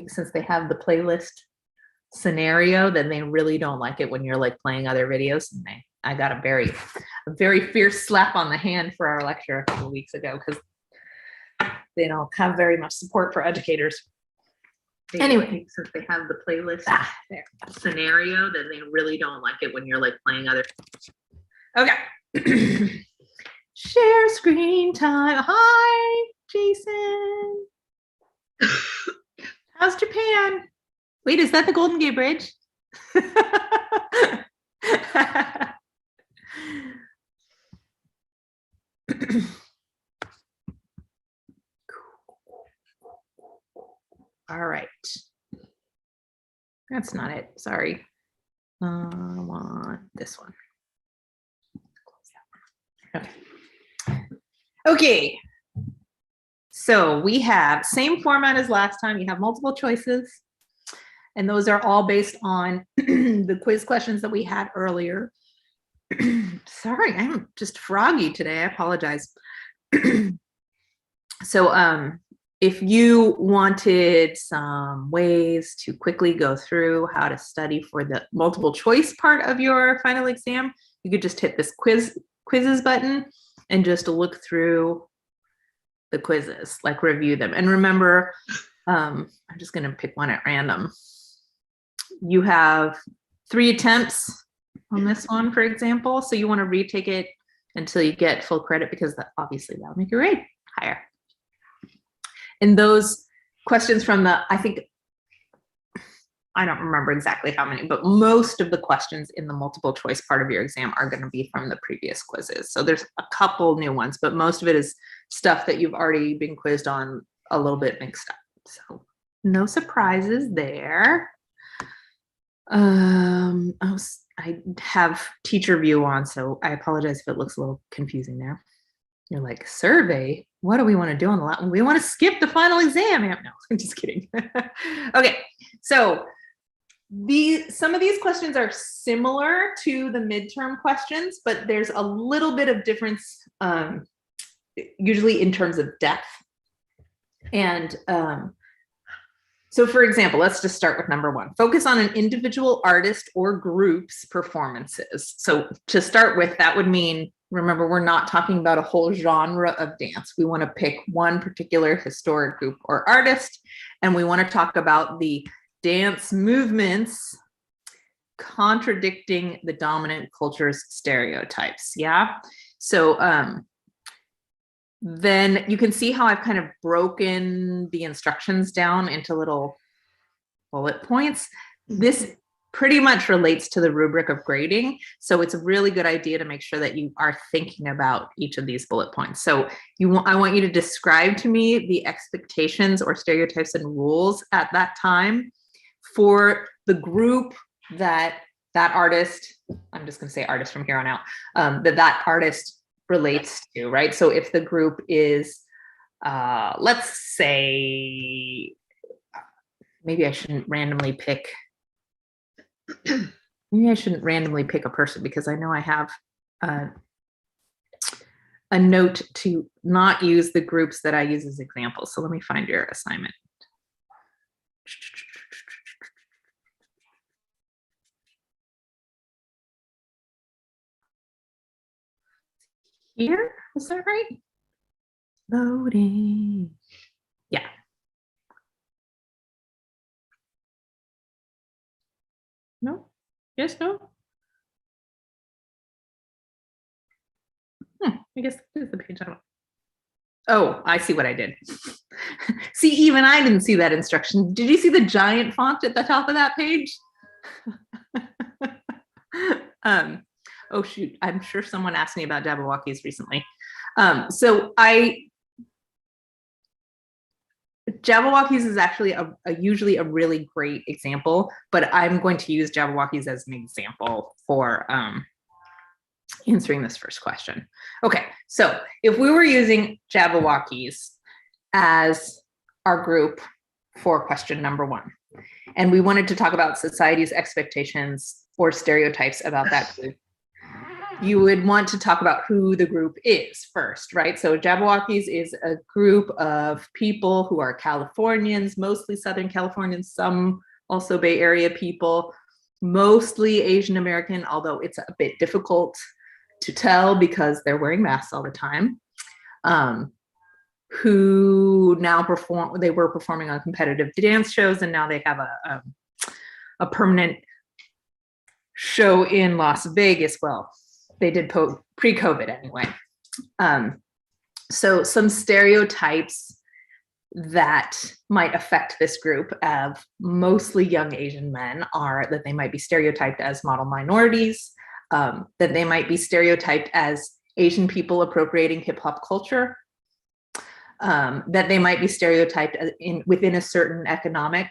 since they have the playlist scenario, then they really don't like it when you're like playing other videos. And I got a very fierce slap on the hand for our lecture a couple of weeks ago because they don't have very much support for educators. Anyway, since they have the playlist scenario, then they really don't like it when you're like playing other. Okay. Share screen time. Hi, Jason. How's Japan? Wait, is that the Golden Gate Bridge? All right. That's not it. Sorry. I want this one. Okay. Okay. So we have same format as last time. You have multiple choices. And those are all based on the quiz questions that we had earlier. Sorry, I'm just froggy today. I apologize. So if you wanted some ways to quickly go through how to study for the multiple choice part of your final exam, you could just hit this quizzes button and just look through the quizzes, like review them. And remember, I'm just going to pick one at random. You have 3 attempts on this one, for example. So you want to retake it until you get full credit, because obviously that'll make your grade higher. And those questions from I don't remember exactly how many, but most of the questions in the multiple choice part of your exam are going to be from the previous quizzes. So there's a couple new ones, but most of it is stuff that you've already been quizzed on a little bit mixed up. So no surprises there. I have teacher view on, so I apologize if it looks a little confusing there. You're like, survey? What do we want to do on the last one? We want to skip the final exam. No, I'm just kidding. Okay, so some of these questions are similar to the midterm questions, but there's a little bit of difference, usually in terms of depth. And so for example, let's just start with number 1. Focus on an individual artist or group's performances. So to start with, that would mean, remember, we're not talking about a whole genre of dance. We want to pick one particular historic group or artist, and we want to talk about the dance movements contradicting the dominant culture's stereotypes. Yeah. So then you can see how I've kind of broken the instructions down into little bullet points. This pretty much relates to the rubric of grading. So it's a really good idea to make sure that you are thinking about each of these bullet points. So I want you to describe to me the expectations or stereotypes and rules at that time for the group that artist, I'm just going to say artist from here on out, that artist relates to, right? So if the group is, let's say, maybe I shouldn't randomly pick a person, because I know I have a note to not use the groups that I use as examples. So let me find your assignment. Here, is that right? Loading. Yeah. No? Yes, no? I guess this is the page I don't. Oh, I see what I did. See, even I didn't see that instruction. Did you see the giant font at the top of that page? Oh shoot, I'm sure someone asked me about Jabberwockies recently. Jabberwockies is actually usually a really great example, but I'm going to use Jabberwockies as an example for answering this first question. Okay, so if we were using Jabberwockies as our group for question number 1, and we wanted to talk about society's expectations or stereotypes about that group, you would want to talk about who the group is first, right? So Jabberwockies is a group of people who are Californians, mostly Southern Californians, some also Bay Area people, mostly Asian American, although it's a bit difficult to tell because they're wearing masks all the time, who now perform, they were performing on competitive dance shows, and now they have a permanent show in Las Vegas. Well, they did pre-COVID anyway. So some stereotypes that might affect this group of mostly young Asian men are that they might be stereotyped as model minorities, that they might be stereotyped as Asian people appropriating hip hop culture, that they might be stereotyped within a certain economic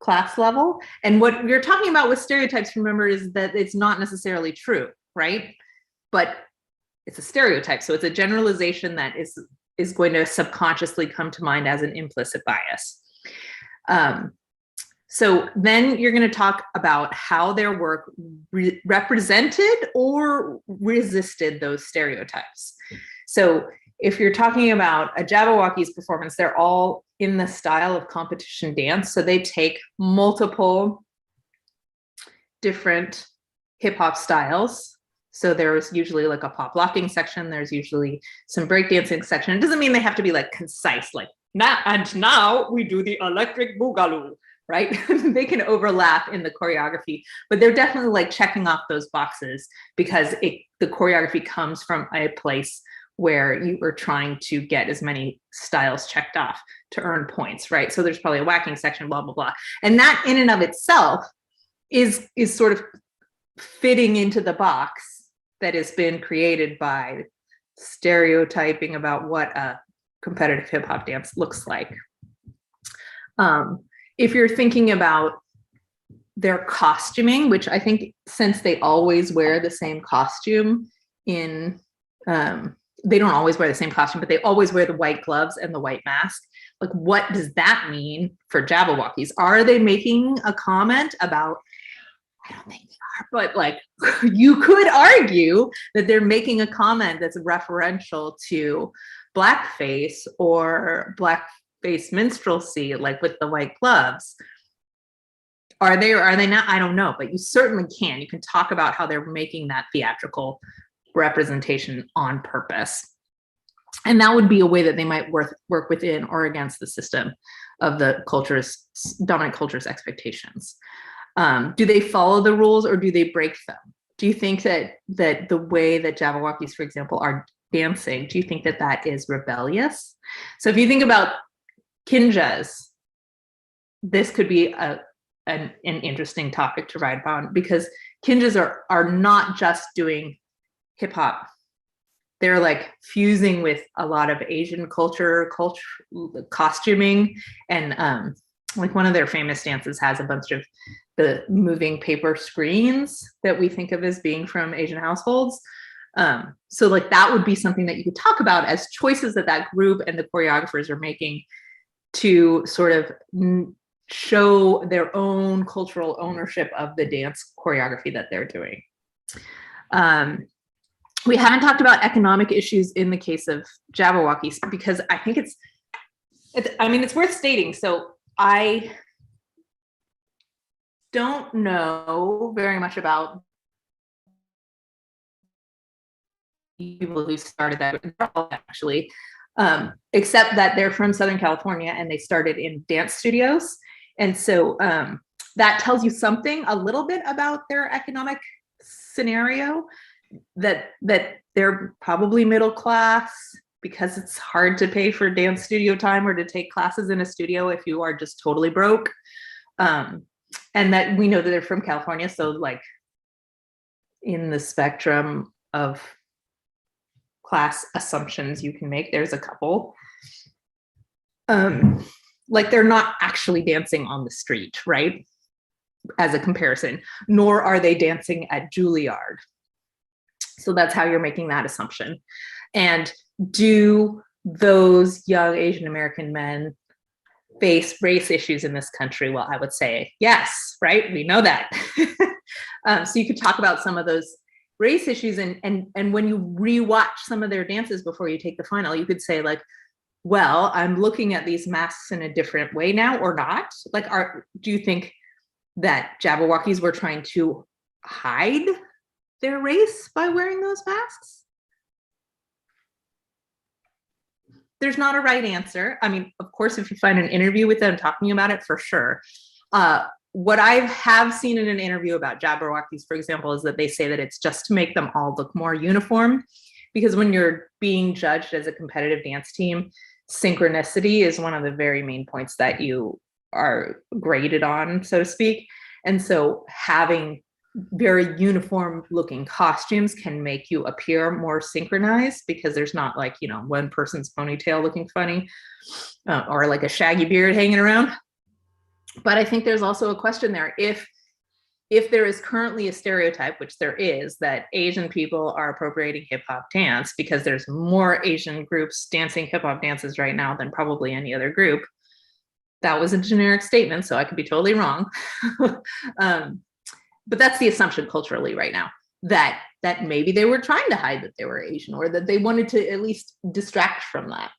class level. And what we're talking about with stereotypes, remember, is that it's not necessarily true, right? But it's a stereotype. So it's a generalization that is going to subconsciously come to mind as an implicit bias. So then you're going to talk about how their work represented or resisted those stereotypes. So if you're talking about a Jabberwockies performance, they're all in the style of competition dance. So they take multiple different hip hop styles. So there's usually like a pop locking section. There's usually some breakdancing section. It doesn't mean they have to be like concise, like now we do the electric boogaloo, right? They can overlap in the choreography, but they're definitely like checking off those boxes because the choreography comes from a place where you are trying to get as many styles checked off to earn points, right? So there's probably a whacking section, blah, blah, blah. And that in and of itself is sort of fitting into the box that has been created by stereotyping about what a competitive hip hop dance looks like. If you're thinking about their costuming, which I think since they always wear the same costume they don't always wear the same costume, but they always wear the white gloves and the white mask. Like, what does that mean for Jabberwockies? Are they making a comment about, I don't think they are, but like, you could argue that they're making a comment that's referential to blackface or blackface minstrelsy, like with the white gloves. Are they or are they not? I don't know, but you certainly can. You can talk about how they're making that theatrical representation on purpose. And that would be a way that they might work within or against the system of the dominant culture's expectations. Do they follow the rules or do they break them? Do you think that the way that Jabberwockies, for example, are dancing, do you think that that is rebellious? So if you think about kinjas, this could be an interesting topic to write about, because kinjas are not just doing hip hop. They're like fusing with a lot of Asian culture, costuming, and like one of their famous dances has a bunch of the moving paper screens that we think of as being from Asian households. So like that would be something that you could talk about as choices that group and the choreographers are making to sort of show their own cultural ownership of the dance choreography that they're doing. We haven't talked about economic issues in the case of Jabberwockies because I think it's worth stating. So I don't know very much about people who started that actually, except that they're from Southern California and they started in dance studios. And so that tells you something a little bit about their economic scenario, that they're probably middle class because it's hard to pay for dance studio time or to take classes in a studio if you are just totally broke. And that we know that they're from California. So like in the spectrum of class assumptions you can make, there's a couple. Like they're not actually dancing on the street, right? As a comparison, nor are they dancing at Juilliard. So that's how you're making that assumption. And do those young Asian American men face race issues in this country? Well, I would say yes, right? We know that. So you could talk about some of those race issues, and when you rewatch some of their dances before you take the final, you could say like, well, I'm looking at these masks in a different way now, or not. Like, do you think that Jabberwockies were trying to hide their race by wearing those masks? There's not a right answer. I mean, of course, if you find an interview with them talking about it, for sure. What I have seen in an interview about Jabberwockies, for example, is that they say that it's just to make them all look more uniform, because when you're being judged as a competitive dance team, synchronicity is one of the very main points that you are graded on, so to speak. And so having very uniform looking costumes can make you appear more synchronized, because there's not like, you know, one person's ponytail looking funny or like a shaggy beard hanging around. But I think there's also a question there. If there is currently a stereotype, which there is, that Asian people are appropriating hip hop dance because there's more Asian groups dancing hip hop dances right now than probably any other group. That was a generic statement, so I could be totally wrong. But that's the assumption culturally right now, that maybe they were trying to hide that they were Asian, or that they wanted to at least distract from that.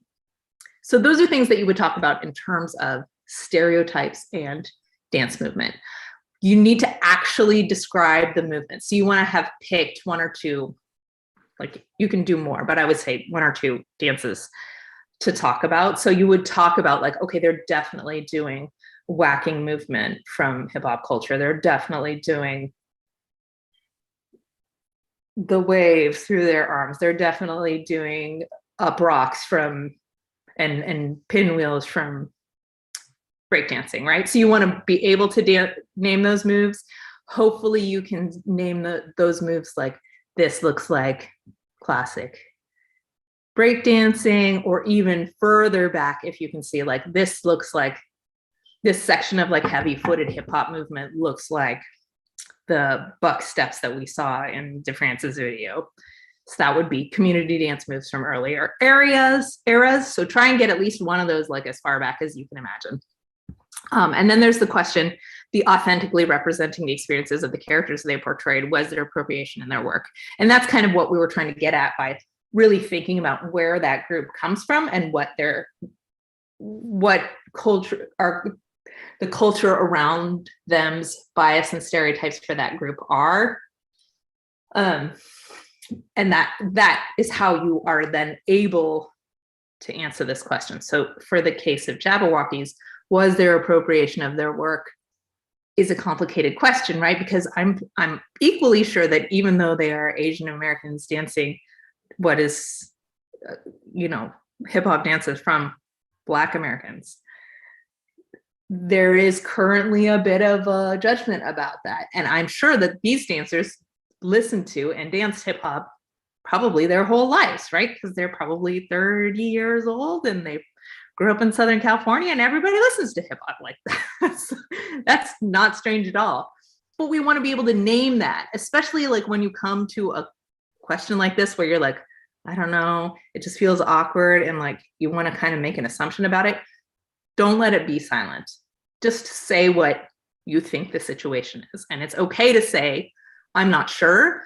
So those are things that you would talk about in terms of stereotypes and dance movement. You need to actually describe the movement. So you want to have picked one or two, like you can do more, but I would say one or two dances to talk about. So you would talk about like, okay, they're definitely doing whacking movement from hip hop culture. They're definitely doing the wave through their arms. They're definitely doing up rocks from and pinwheels from breakdancing, right? So you want to be able to name those moves. Hopefully you can name those moves like, this looks like classic breakdancing, or even further back, if you can see like, this looks like, this section of like heavy footed hip hop movement looks like the buck steps that we saw in DeFrance's video. So that would be community dance moves from earlier eras. So try and get at least one of those like as far back as you can imagine. And then there's the question, the authentically representing the experiences of the characters they portrayed, was there appropriation in their work? And that's kind of what we were trying to get at by really thinking about where that group comes from and what culture are, the culture around them's bias and stereotypes for that group are. And that is how you are then able to answer this question. So for the case of Jabberwockies, was there appropriation of their work, is a complicated question, right? Because I'm equally sure that even though they are Asian Americans dancing what is, hip hop dances from Black Americans, there is currently a bit of a judgment about that. And I'm sure that these dancers listened to and danced hip hop probably their whole lives, right? Because they're probably 30 years old and they grew up in Southern California and everybody listens to hip hop like that. So that's not strange at all. But we want to be able to name that, especially like when you come to a question like this where you're like, I don't know, it just feels awkward and like you want to kind of make an assumption about it. Don't let it be silent. Just say what you think the situation is. And it's okay to say, I'm not sure,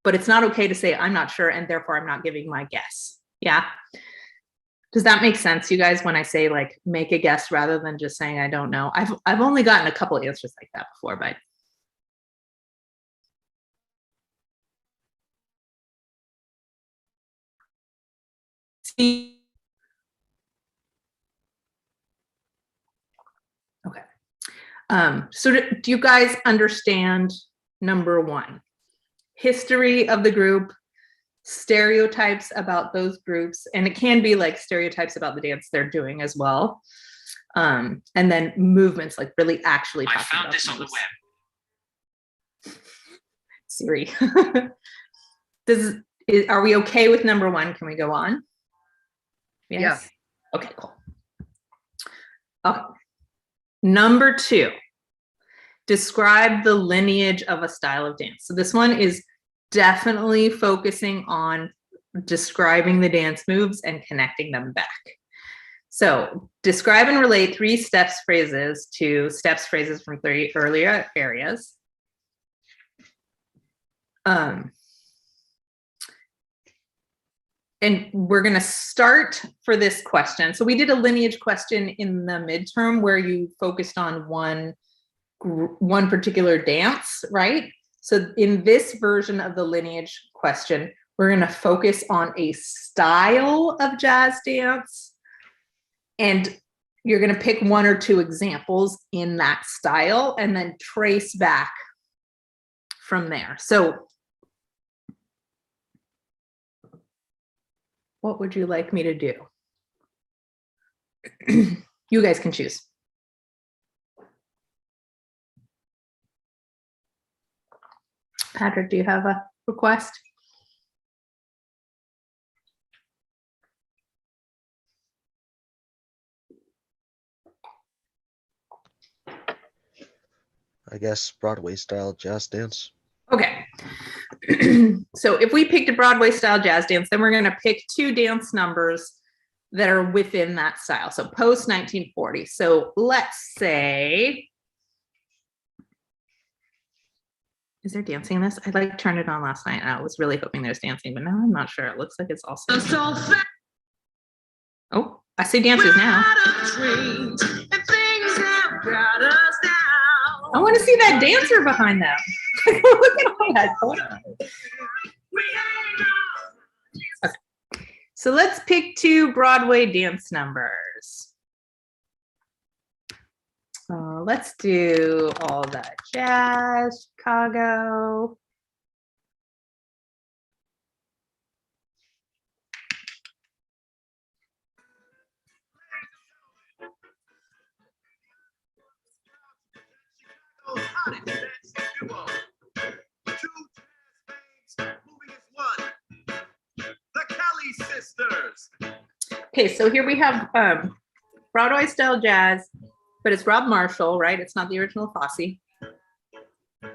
but it's not okay to say, I'm not sure, and therefore I'm not giving my guess. Yeah. Does that make sense, you guys, when I say like, make a guess rather than just saying, I don't know? I've only gotten a couple answers like that before, but. Okay. So do you guys understand number one? History of the group, stereotypes about those groups, and it can be like stereotypes about the dance they're doing as well. And then movements, like really actually talking about. I found this on the web. Siri. Are we okay with number one? Can we go on? Yes. Yeah. Okay, cool. Okay. Number two, describe the lineage of a style of dance. So this one is definitely focusing on describing the dance moves and connecting them back. So describe and relate 3 steps phrases to steps phrases from 3 earlier areas. And we're going to start for this question. So we did a lineage question in the midterm where you focused on one particular dance, right? So in this version of the lineage question, we're going to focus on a style of jazz dance, and you're going to pick one or two examples in that style and then trace back from there. So what would you like me to do? You guys can choose. Patrick, do you have a request? I guess Broadway style jazz dance. Okay. So if we picked a Broadway style jazz dance, then we're going to pick two dance numbers that are within that style. So post 1940. So let's say, is there dancing in this? I like turned it on last night and I was really hoping there's dancing, but now I'm not sure. It looks like it's also. Oh, I see dancers now. I want to see that dancer behind them. Look at all that going on. Okay. So let's pick two Broadway dance numbers. Let's do All That Jazz, Chicago. Okay, so here we have Broadway style jazz, but it's Rob Marshall, right? It's not the original Fosse. I'm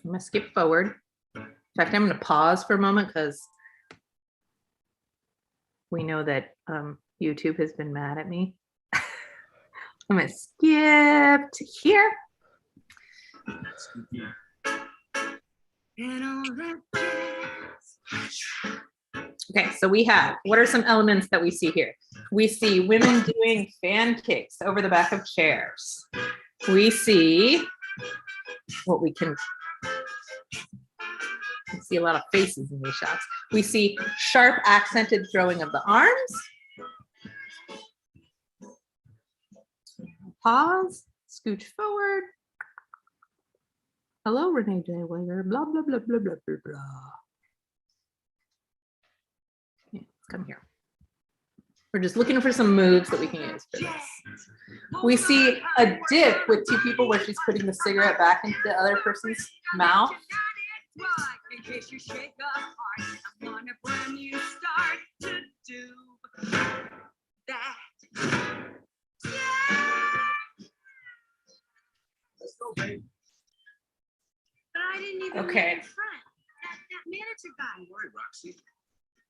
gonna skip forward. In fact, I'm gonna pause for a moment because we know that YouTube has been mad at me. I'm gonna skip to here. Okay, so we have, what are some elements that we see here? We see women doing fan kicks over the back of chairs. We see what we can see a lot of faces in these shots. We see sharp accented throwing of the arms. Pause, scooch forward. Hello, Renee J. Weger, blah, blah, blah, blah, blah, blah, blah. Yeah, let's come here. We're just looking for some moves that we can use for this. We see a dip with two people where she's putting the cigarette back into the other person's mouth. In case you shake a heart, I'm on a brand new start to do that. Let's go, baby. But I didn't even okay. That manager guy. Don't worry, Roxy.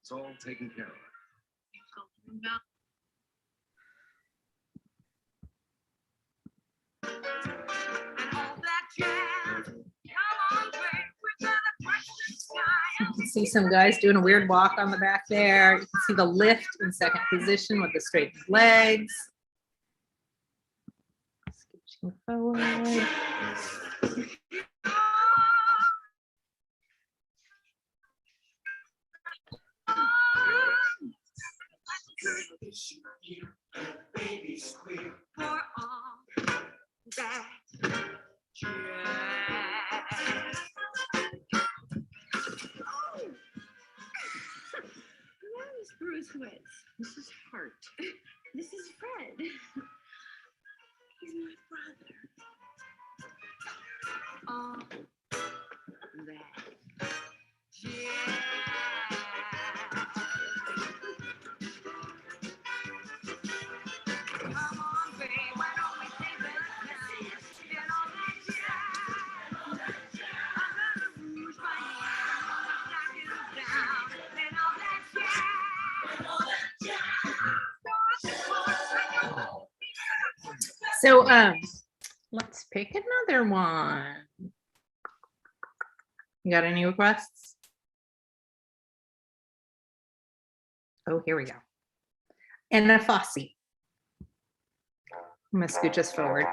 It's all taken care of. And all that jazz. Come on, babe. We're gonna touch the sky. You can see some guys doing a weird walk on the back there. You can see the lift in second position with the straightened legs. Scooching forward. Baby squeal for all that jazz. Where is Bruce Witz? This is Hart. This is Fred. He's my brother. All that jazz. So let's pick another one. You got any requests? Oh, here we go. And a fosse. I'm gonna scooch us forward.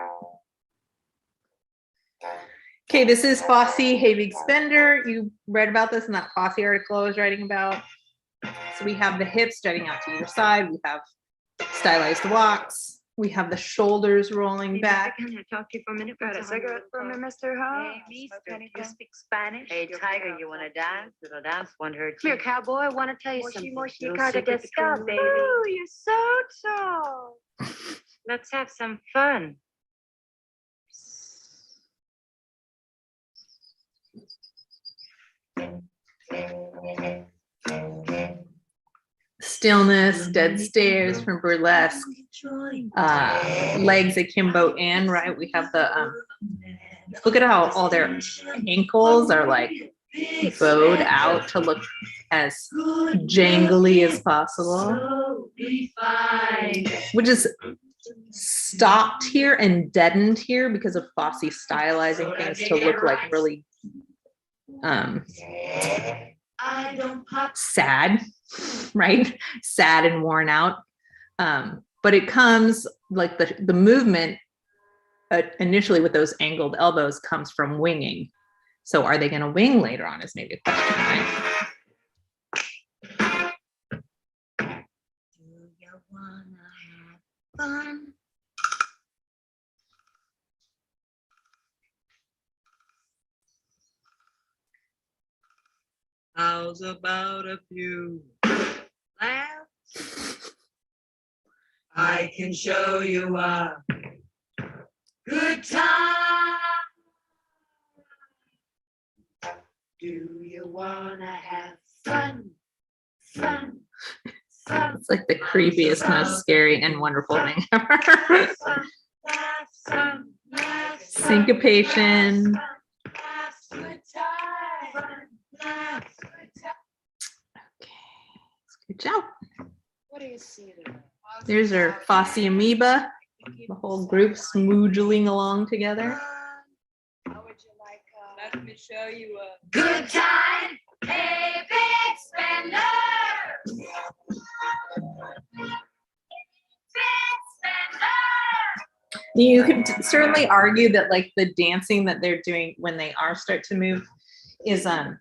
Okay, this is fosse, heavy extender. You read about this in that fosse article I was writing about. So we have the hips jutting out to either side. We have stylized walks. We have the shoulders rolling back. Can I talk to you for a minute? Got a cigarette for me, Mr. Ho? Hey, mister, you speak Spanish? Hey, Tiger, you want to dance? Little dance won't hurt Come you. here, cowboy. I want to tell you Moshi, something. moshi, Little carta secret desca, between baby. you and me. Oh, you're so tall. Let's have some fun. Stillness, dead stares from burlesque, legs akimbo in, right? We have the, look at how all their ankles are like bowed out to look as jangly as possible, which is stopped here and deadened here because of Fosse stylizing things to look like really sad, right? Sad and worn out. But it comes like the movement initially with those angled elbows comes from winging. So are they going to wing later on is maybe a question, right? Do you wanna have fun? How's about a few laughs? I can show you a good time. Do you wanna have fun? Fun, fun. It's like the creepiest, most scary and wonderful thing ever. Fun, fun, fun, Syncopation. good time. Good job. What do you see there? There's our Fosse amoeba, the whole group smoogling along together. How would you like? Let me show you a Good time. Hey, big spender. You could certainly argue that like the dancing that they're doing when they are start to move is I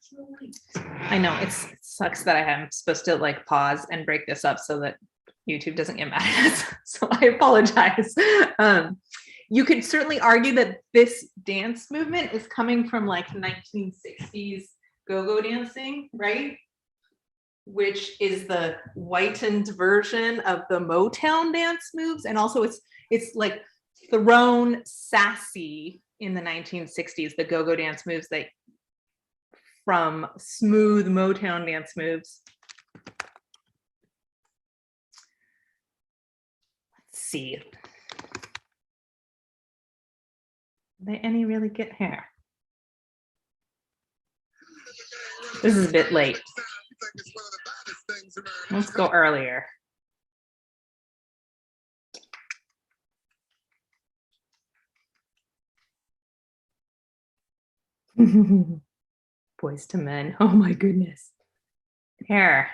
know it sucks that I'm supposed to like pause and break this up so that YouTube doesn't get mad at us. So I apologize. You could certainly argue that this dance movement is coming from like 1960s go-go dancing, right? Which is the whitened version of the Motown dance moves. And also it's like thrown sassy in the 1960s, the go-go dance moves that from smooth Motown dance moves. Let's see. Do they any really get hair? This is a bit late. Let's go earlier. Boys to Men. Oh my goodness. Hair.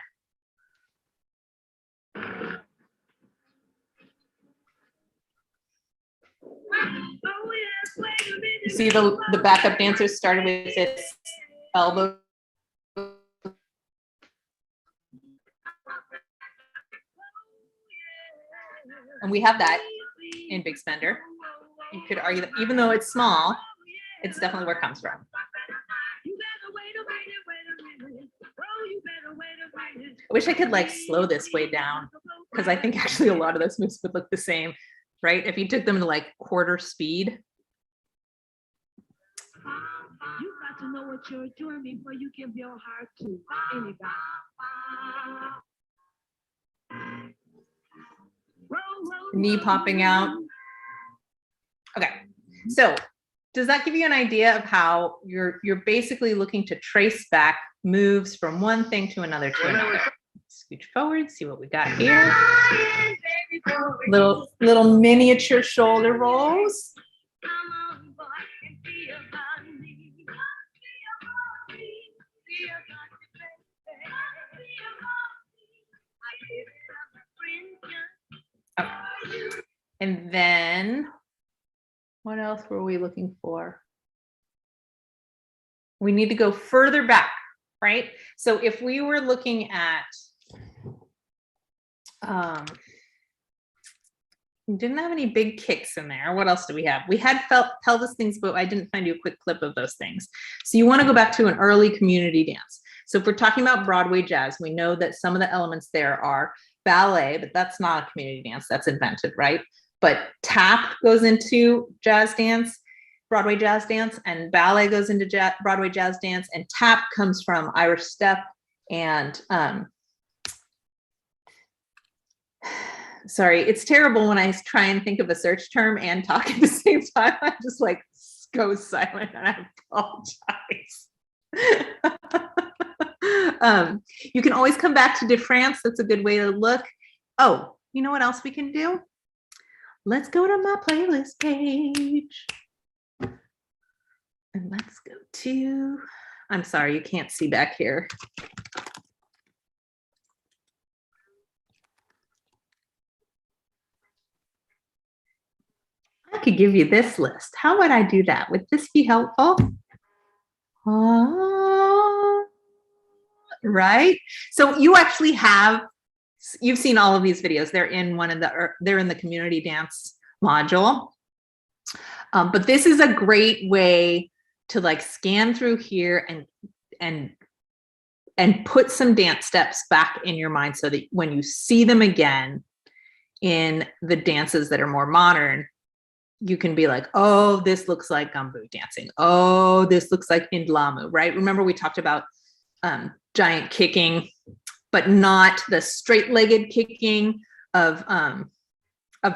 You see the backup dancers started with this elbow. And we have that in Big Spender. You could argue that even though it's small, it's definitely where it comes from. I wish I could like slow this way down because I think actually a lot of those moves would look the same, right? If you took them to like quarter speed. You got to know what you're doing before you give your heart to anybody. Knee popping out. Okay, so does that give you an idea of how you're basically looking to trace back moves from one thing to another? Scooch forward, see what we got here. Little miniature shoulder rolls. Okay. And then what else were we looking for? We need to go further back, right? So if we were looking at, we didn't have any big kicks in there. What else do we have? We had pelvis things, but I didn't find you a quick clip of those things. So you want to go back to an early community dance. So if we're talking about Broadway jazz, we know that some of the elements there are ballet, but that's not a community dance, that's invented, right? But tap goes into jazz dance, Broadway jazz dance, and ballet goes into Broadway jazz dance, and tap comes from Irish step and sorry, it's terrible when I try and think of a search term and talk at the same time. I just like go silent and I apologize. You can always come back to de France. That's a good way to look. Oh, you know what else we can do? Let's go to my playlist page. And let's go to, I'm sorry, you can't see back here. I could give you this list. How would I do that? Would this be helpful? Right? So you actually have, you've seen all of these videos. They're in they're in the community dance module. But this is a great way to like scan through here and put some dance steps back in your mind so that when you see them again in the dances that are more modern, you can be like, oh, this looks like gumboot dancing. Oh, this looks like indlamu, right? Remember we talked about giant kicking, but not the straight-legged kicking of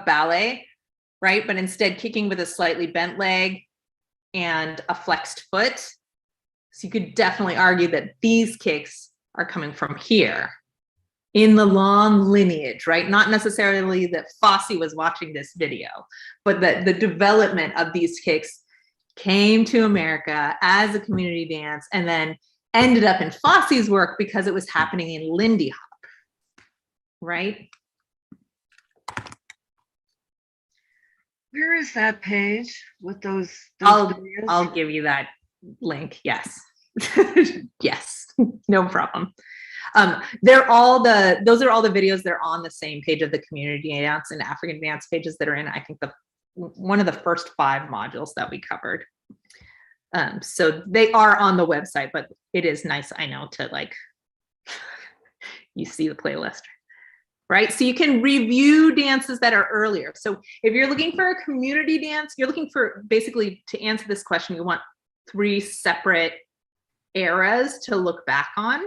ballet, right? But instead kicking with a slightly bent leg and a flexed foot. So you could definitely argue that these kicks are coming from here in the long lineage, right? Not necessarily that Fosse was watching this video, but that the development of these kicks came to America as a community dance and then ended up in Fosse's work because it was happening in Lindy Hop, right? Where is that page with those I'll videos? give you that link. Yes. Yes, no problem. Those are all the videos. They're on the same page of the community dance and African dance pages that are in, I think, one of the first 5 modules that we covered. So they are on the website, but it is nice, I know, to like, you see the playlist, right? So you can review dances that are earlier. So if you're looking for a community dance, you're looking for, basically, to answer this question, you want 3 separate eras to look back on.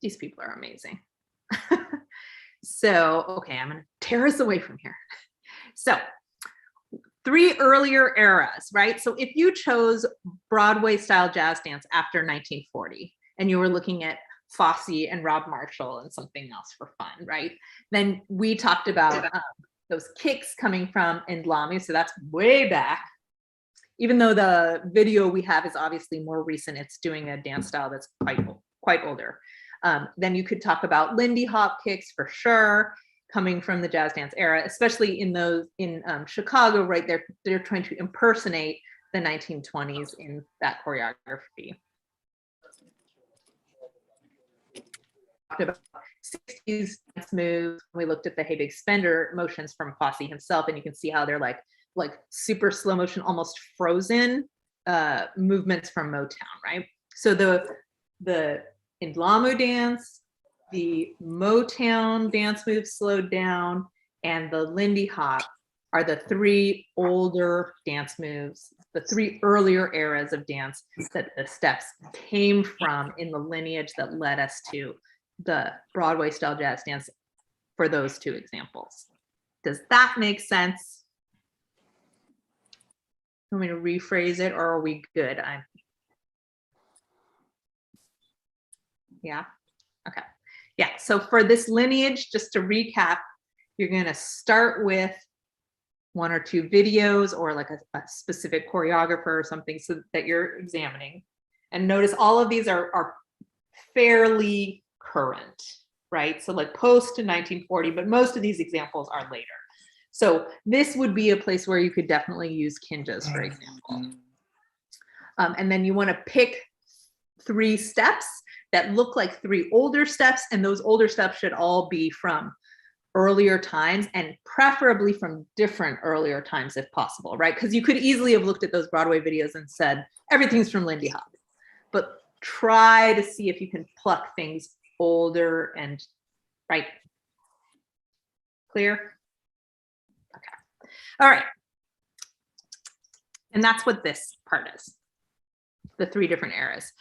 These people are amazing. So, okay, I'm gonna tear us away from here. So 3 earlier eras, right? So if you chose Broadway style jazz dance after 1940 and you were looking at Fosse and Rob Marshall and something else for fun, right? Then we talked about those kicks coming from Ndlami. So that's way back. Even though the video we have is obviously more recent, it's doing a dance style that's quite older. Then you could talk about Lindy Hop kicks for sure, coming from the jazz dance era, especially in Chicago, right? They're trying to impersonate the 1920s in that choreography. Talked about 60s dance moves. We looked at the Hey Big Spender motions from Fosse himself, and you can see how they're like super slow motion, almost frozen movements from Motown, right? So the Ndlamu dance, the Motown dance moves slowed down, and the Lindy Hop are the 3 older dance moves, the 3 earlier eras of dance that the steps came from in the lineage that led us to the Broadway style jazz dance for those 2 examples. Does that make sense? You want me to rephrase it, or are we good? Yeah, okay. Yeah, so for this lineage, just to recap, you're gonna start with 1 or 2 videos or like a specific choreographer or something so that you're examining. And notice all of these are fairly current, right? So like post to 1940, but most of these examples are later. So this would be a place where you could definitely use kinjas, for example. And then you want to pick 3 steps that look like 3 older steps, and those older steps should all be from earlier times, and preferably from different earlier times if possible, right? Because you could easily have looked at those Broadway videos and said, everything's from Lindy Hop. But try to see if you can pluck things older and right. Clear? Okay. All right. And that's what this part is, the 3 different eras.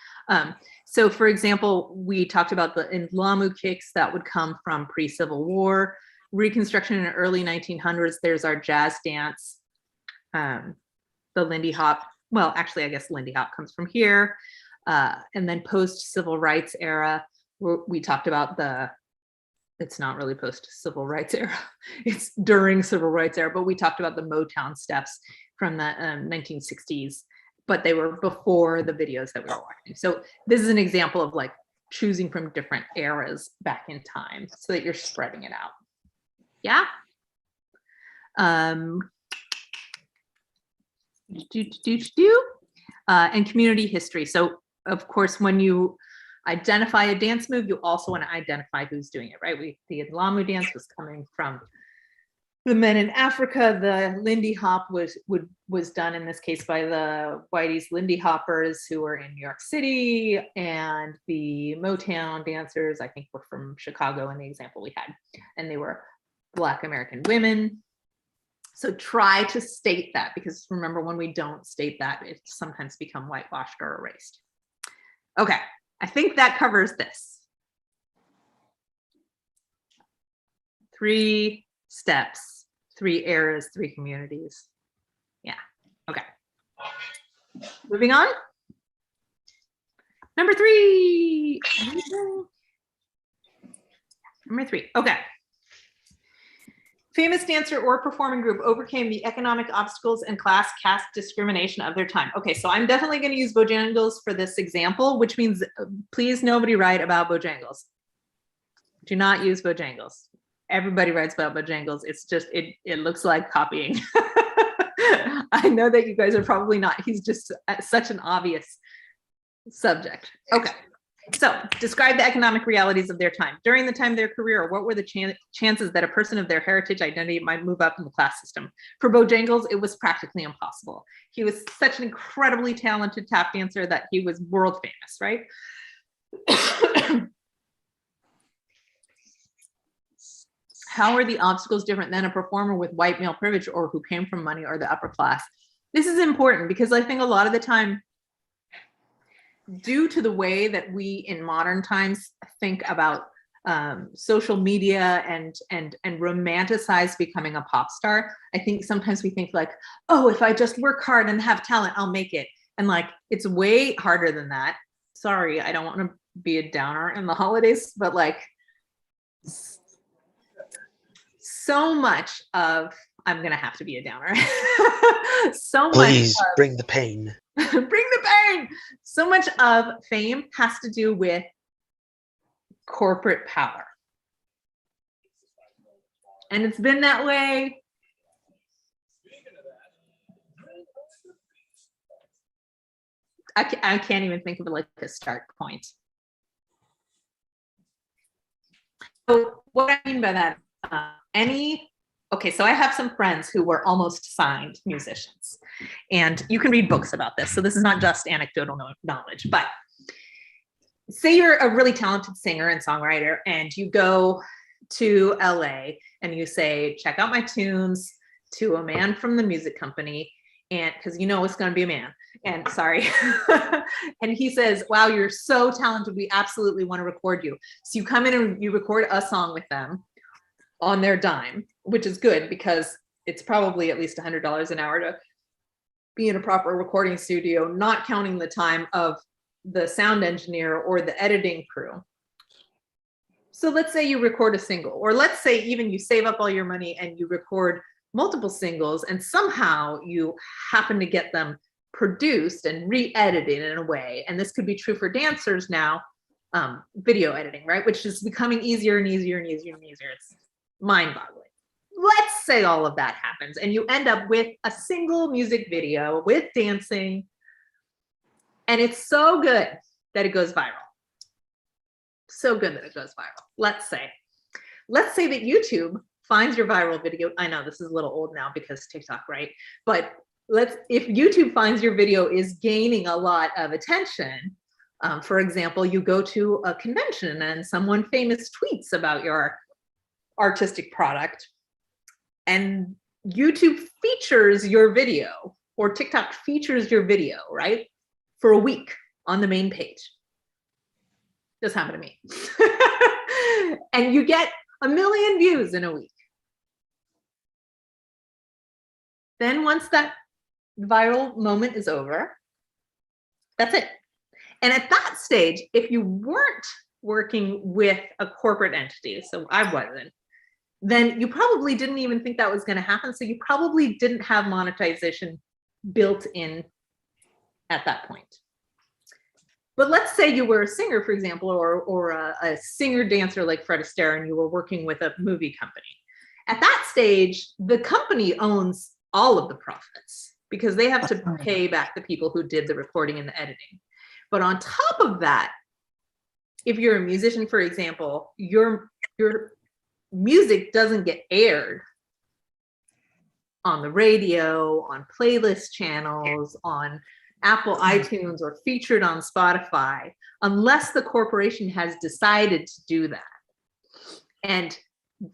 So for example, we talked about the Inlamu kicks that would come from pre-Civil War. Reconstruction in the early 1900s, there's our jazz dance, the Lindy Hop. Well, actually, I guess Lindy Hop comes from here. And then post-Civil Rights era, we talked about it's not really post-Civil Rights era, it's during Civil Rights era, but we talked about the Motown steps from the 1960s, but they were before the videos that we were watching. So this is an example of like choosing from different eras back in time so that you're spreading it out. Yeah. And community history. So of course, when you identify a dance move, you also want to identify who's doing it, right? The Inlamu dance was coming from the men in Africa. The Lindy Hop was done in this case by the Whitey's Lindy Hoppers who were in New York City, and the Motown dancers, I think, were from Chicago in the example we had, and they were Black American women. So try to state that, because remember, when we don't state that, it sometimes become whitewashed or erased. Okay, I think that covers this. 3 steps, 3 eras, 3 communities. Yeah, okay. Moving on. Number 3. Number 3, okay. Famous dancer or performing group overcame the economic obstacles and class caste discrimination of their time. Okay, so I'm definitely going to use Bojangles for this example, which means please nobody write about Bojangles. Do not use Bojangles. Everybody writes about Bojangles. It's just, it looks like copying. I know that you guys are probably not. He's just such an obvious subject. Okay. So describe the economic realities of their time. During the time of their career, what were the chances that a person of their heritage identity might move up in the class system? For Bojangles, it was practically impossible. He was such an incredibly talented tap dancer that he was world famous, right? How are the obstacles different than a performer with white male privilege or who came from money or the upper class? This is important because I think a lot of the time, due to the way that we in modern times think about social media and romanticize becoming a pop star, I think sometimes we think like, oh, if I just work hard and have talent, I'll make it. And like, it's way harder than that. Sorry, I don't want to be a downer in the holidays, but like so much of, I'm gonna have to be a downer. So Please much bring the pain. bring the pain. So much of fame has to do with corporate power. And it's been that way. I can't even think of like a start point. So what I mean by that, okay, so I have some friends who were almost signed musicians, and you can read books about this. So this is not just anecdotal knowledge, but say you're a really talented singer and songwriter and you go to LA and you say, check out my tunes to a man from the music company, and because you know it's going to be a man, and sorry. And he says, wow, you're so talented, we absolutely want to record you. So you come in and you record a song with them on their dime, which is good because it's probably at least $100 an hour to be in a proper recording studio, not counting the time of the sound engineer or the editing crew. So let's say you record a single, or let's say even you save up all your money and you record multiple singles, and somehow you happen to get them produced and re-edited in a way. And this could be true for dancers now, video editing, right? Which is becoming easier and easier and easier and easier. It's mind-boggling. Let's say all of that happens and you end up with a single music video with dancing, and it's so good that it goes viral. So good that it goes viral. Let's say that YouTube finds your viral video. I know this is a little old now because TikTok, right? But if YouTube finds your video is gaining a lot of attention, for example, you go to a convention and someone famous tweets about your artistic product, and YouTube features your video, or TikTok features your video, right? For a week on the main page. This happened to me. And you get 1 million views in a week. Then once that viral moment is over, that's it. And at that stage, if you weren't working with a corporate entity, so I wasn't, then you probably didn't even think that was going to happen. So you probably didn't have monetization built in at that point. But let's say you were a singer, for example, or a singer dancer like Fred Astaire, and you were working with a movie company. At that stage, the company owns all of the profits because they have to pay back the people who did the recording and the editing. But on top of that, if you're a musician, for example, your music doesn't get aired on the radio, on playlist channels, on Apple iTunes, or featured on Spotify, unless the corporation has decided to do that. And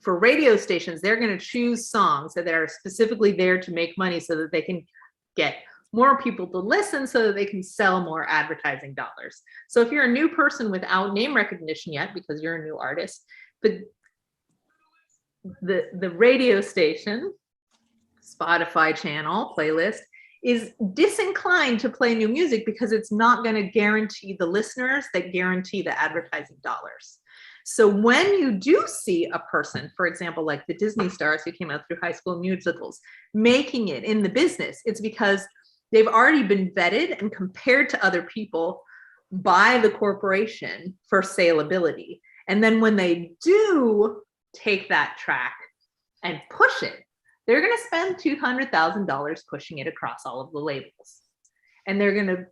for radio stations, they're going to choose songs that are specifically there to make money so that they can get more people to listen, so that they can sell more advertising dollars. So if you're a new person without name recognition yet, because you're a new artist, the radio station, Spotify channel, playlist, is disinclined to play new music because it's not going to guarantee the listeners that guarantee the advertising dollars. So when you do see a person, for example, like the Disney stars who came out through High School Musicals, making it in the business, it's because they've already been vetted and compared to other people by the corporation for saleability. And then when they do take that track and push it, they're going to spend $200,000 pushing it across all of the labels. And they're going to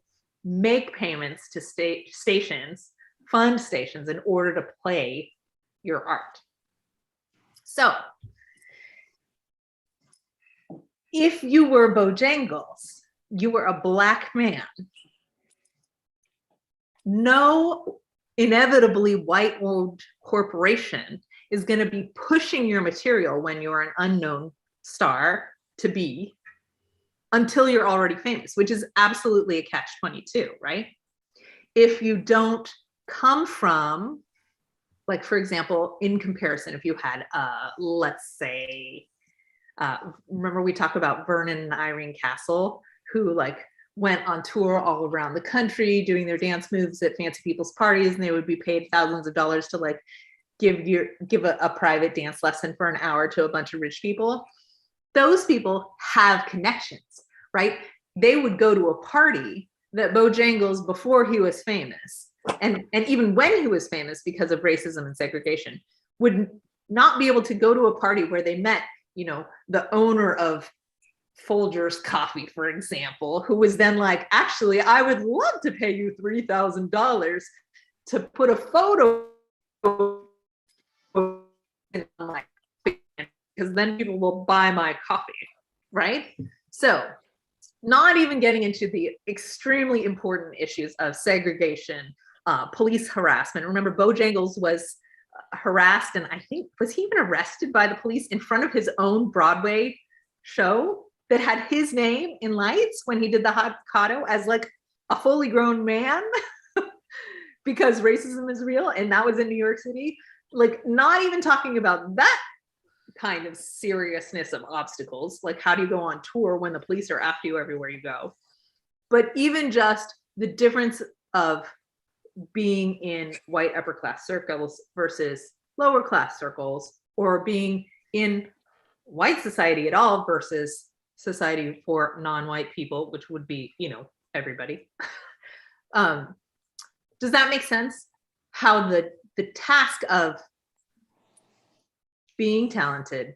make payments to stations, fund stations, in order to play your art. So if you were Bojangles, you were a Black man, no inevitably white-owned corporation is going to be pushing your material when you're an unknown star to be, until you're already famous, which is absolutely a catch-22, right? If you don't come from, like, for example, in comparison, if you had, let's say, remember we talked about Vernon and Irene Castle, who like went on tour all around the country doing their dance moves at fancy people's parties, and they would be paid thousands of dollars to like give a private dance lesson for an hour to a bunch of rich people. Those people have connections, right? They would go to a party that Bojangles, before he was famous, and even when he was famous because of racism and segregation, would not be able to go to a party where they met, you know, the owner of Folgers Coffee, for example, who was then like, actually, I would love to pay you $3,000 to put a photo in my, because then people will buy my coffee, right? So not even getting into the extremely important issues of segregation, police harassment. Remember, Bojangles was harassed, and I think, was he even arrested by the police in front of his own Broadway show that had his name in lights when he did the Hot as like a fully grown man because racism is real, and that was in New York City. Like, not even talking about that kind of seriousness of obstacles, like how do you go on tour when the police are after you everywhere you go? But even just the difference of being in white upper class circles versus lower class circles, or being in white society at all versus society for non-white people, which would be, you know, everybody. Does that make sense? how the task of being talented,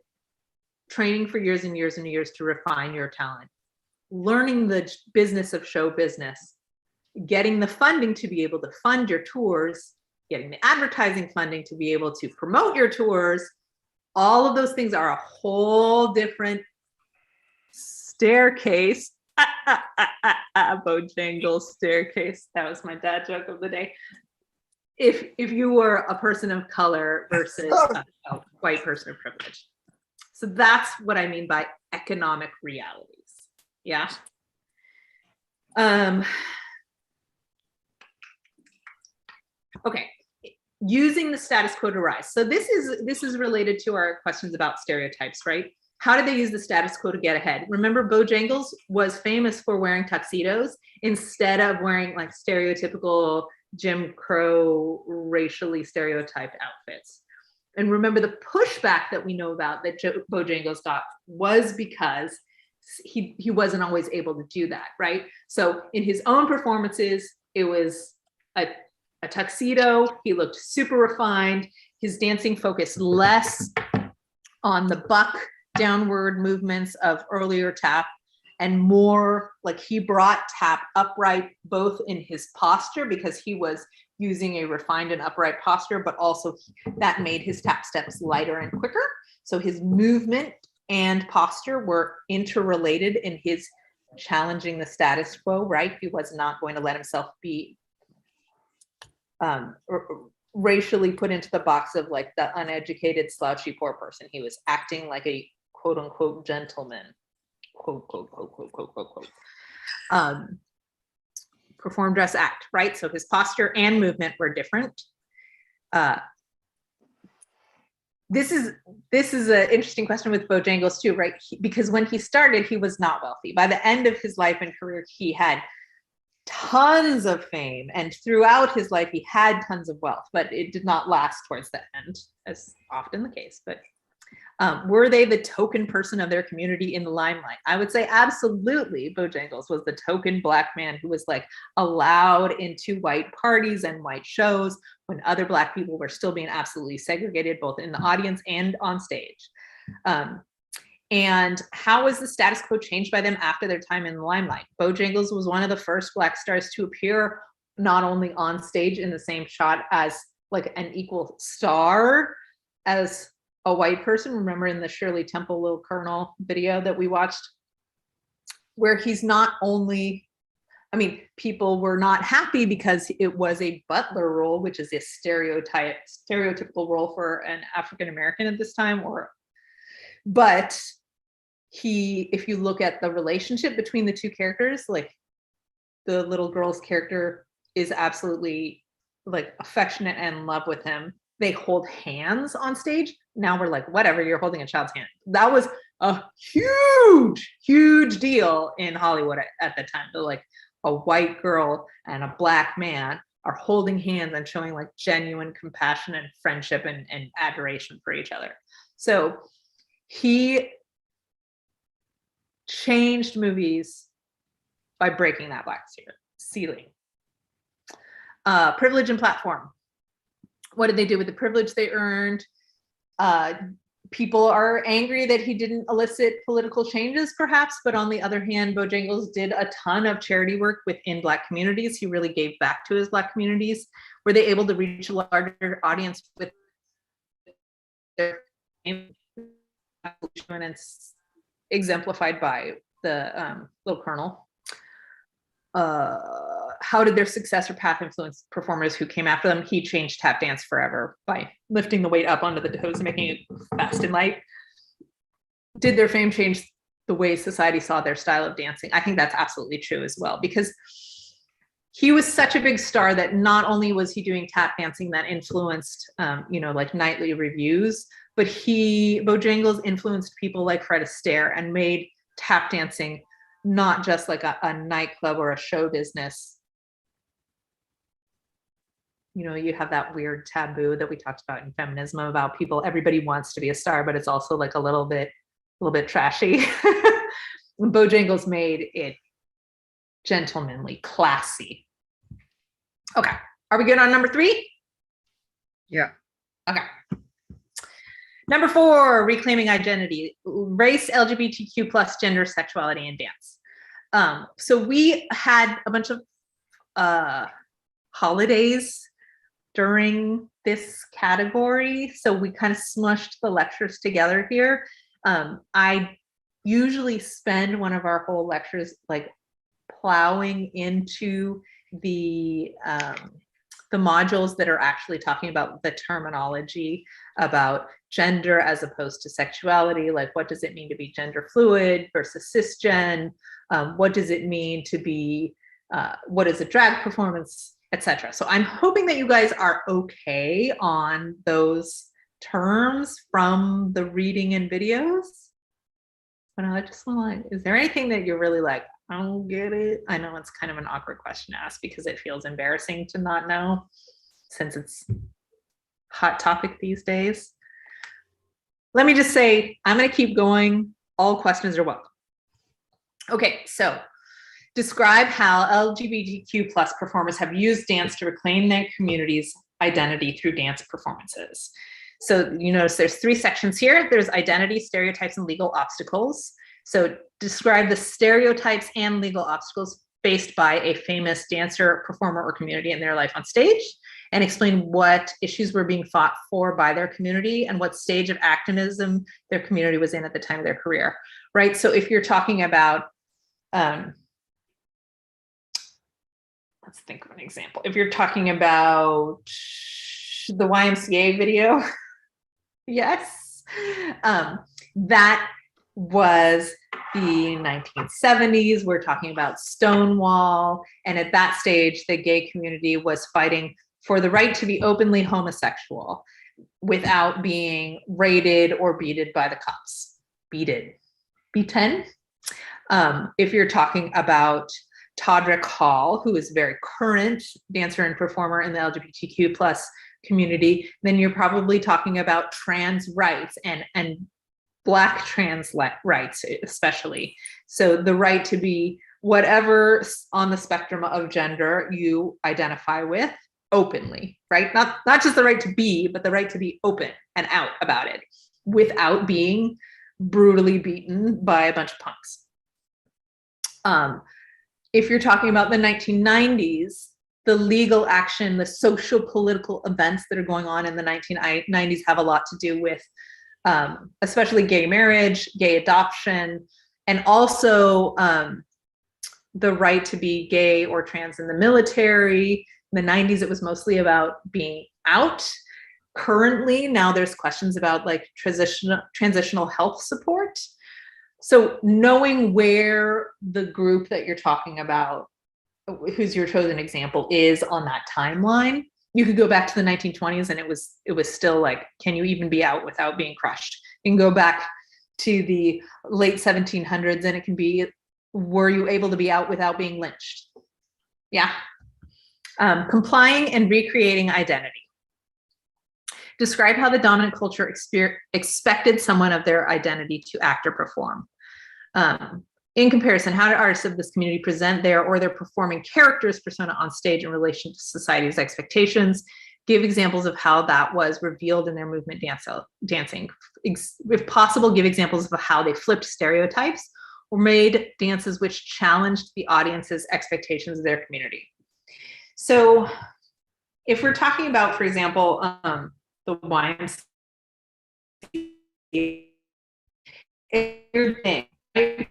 training for years and years and years to refine your talent, learning the business of show business, getting the funding to be able to fund your tours, getting the advertising funding to be able to promote your tours, all of those things are a whole different staircase. Bojangles staircase. That was my dad joke of the day. If you were a person of color versus a white person of privilege. So that's what I mean by economic realities. Yeah. Okay. Using the status quo to rise. So this is related to our questions about stereotypes, right? How did they use the status quo to get ahead? Remember, Bojangles was famous for wearing tuxedos instead of wearing like stereotypical Jim Crow, racially stereotyped outfits. And remember, the pushback that we know about that Bojangles got was because he wasn't always able to do that, right? So in his own performances, it was a tuxedo. He looked super refined. His dancing focused less on the buck downward movements of earlier tap and more like he brought tap upright, both in his posture because he was using a refined and upright posture, but also that made his tap steps lighter and quicker. So his movement and posture were interrelated in his challenging the status quo, right? He was not going to let himself be racially put into the box of like the uneducated, slouchy, poor person. He was acting like a quote unquote gentleman, quote, quote, quote, quote, quote, quote, quote. Perform, dress, act, right? So his posture and movement were different. This is an interesting question with Bojangles too, right? Because when he started, he was not wealthy. By the end of his life and career, he had tons of fame, and throughout his life he had tons of wealth, but it did not last towards the end, as often the case. But were they the token person of their community in the limelight? I would say absolutely. Bojangles was the token Black man who was like allowed into white parties and white shows when other Black people were still being absolutely segregated, both in the audience and on stage. And how was the status quo changed by them after their time in the limelight? Bojangles was one of the first Black stars to appear not only on stage in the same shot as like an equal star as a white person. Remember in the Shirley Temple Little Colonel video that we watched, where he's not only, I mean, people were not happy because it was a butler role, which is a stereotypical role for an African American at this time, but if you look at the relationship between the two characters, like the little girl's character is absolutely like affectionate and in love with him. They hold hands on stage. Now we're like, whatever, you're holding a child's hand. That was a huge deal in Hollywood at the time. So like a white girl and a Black man are holding hands and showing like genuine compassion and friendship and adoration for each other. So he changed movies by breaking that black ceiling. Privilege and platform. What did they do with the privilege they earned? People are angry that he didn't elicit political changes, perhaps, but on the other hand, Bojangles did a ton of charity work within Black communities. He really gave back to his Black communities. Were they able to reach a larger audience with their and it's exemplified by the Little Colonel. How did their success or path influence performers who came after them? He changed tap dance forever by lifting the weight up onto the toes and making it fast and light. Did their fame change the way society saw their style of dancing? I think that's absolutely true as well, because he was such a big star that not only was he doing tap dancing that influenced, like nightly reviews, but Bojangles influenced people like Fred Astaire and made tap dancing not just like a nightclub or a show business. You have that weird taboo that we talked about in feminism about everybody wants to be a star, but it's also like a little bit trashy. Bojangles made it gentlemanly, classy. Okay, are we good on number 3? Yeah. Okay. Number 4, reclaiming identity, race, LGBTQ plus, gender, sexuality, and dance. So we had a bunch of holidays during this category. So we kind of smushed the lectures together here. I usually spend one of our whole lectures like plowing into the modules that are actually talking about the terminology about gender as opposed to sexuality, like what does it mean to be gender fluid versus cisgen, what does it mean to be, what is a drag performance, etc. So I'm hoping that you guys are okay on those terms from the reading and videos. But I just want to, is there anything that you're really like, I don't get it? I know it's kind of an awkward question to ask because it feels embarrassing to not know since it's hot topic these days. Let me just say, I'm going to keep going. All questions are welcome. Okay, so describe how LGBTQ plus performers have used dance to reclaim their community's identity through dance performances. So you notice there's 3 sections here. There's identity, stereotypes, and legal obstacles. So describe the stereotypes and legal obstacles faced by a famous dancer, performer, or community in their life on stage, and explain what issues were being fought for by their community and what stage of activism their community was in at the time of their career, right? So if you're talking about, let's think of an example. If you're talking about the YMCA video, yes, that was the 1970s. We're talking about Stonewall. And at that stage, the gay community was fighting for the right to be openly homosexual without being raided or beaten by the cops. Beaten. If you're talking about Todrick Hall, who is a very current dancer and performer in the LGBTQ plus community, then you're probably talking about trans rights and Black trans rights, especially. So the right to be whatever on the spectrum of gender you identify with openly, right? Not just the right to be, but the right to be open and out about it without being brutally beaten by a bunch of punks. If you're talking about the 1990s, the legal action, the social political events that are going on in the 1990s have a lot to do with especially gay marriage, gay adoption, and also the right to be gay or trans in the military. In the 90s, it was mostly about being out. Currently, now there's questions about like transitional health support. So knowing where the group that you're talking about, who's your chosen example, is on that timeline, you could go back to the 1920s and it was still like, can you even be out without being crushed? You can go back to the late 1700s and it can be, were you able to be out without being lynched? Yeah. Complying and recreating identity. Describe how the dominant culture expected someone of their identity to act or perform. In comparison, how do artists of this community present their or their performing characters persona on stage in relation to society's expectations? Give examples of how that was revealed in their movement dancing. If possible, give examples of how they flipped stereotypes or made dances which challenged the audience's expectations of their community. So if we're talking about, for example, the YMCA,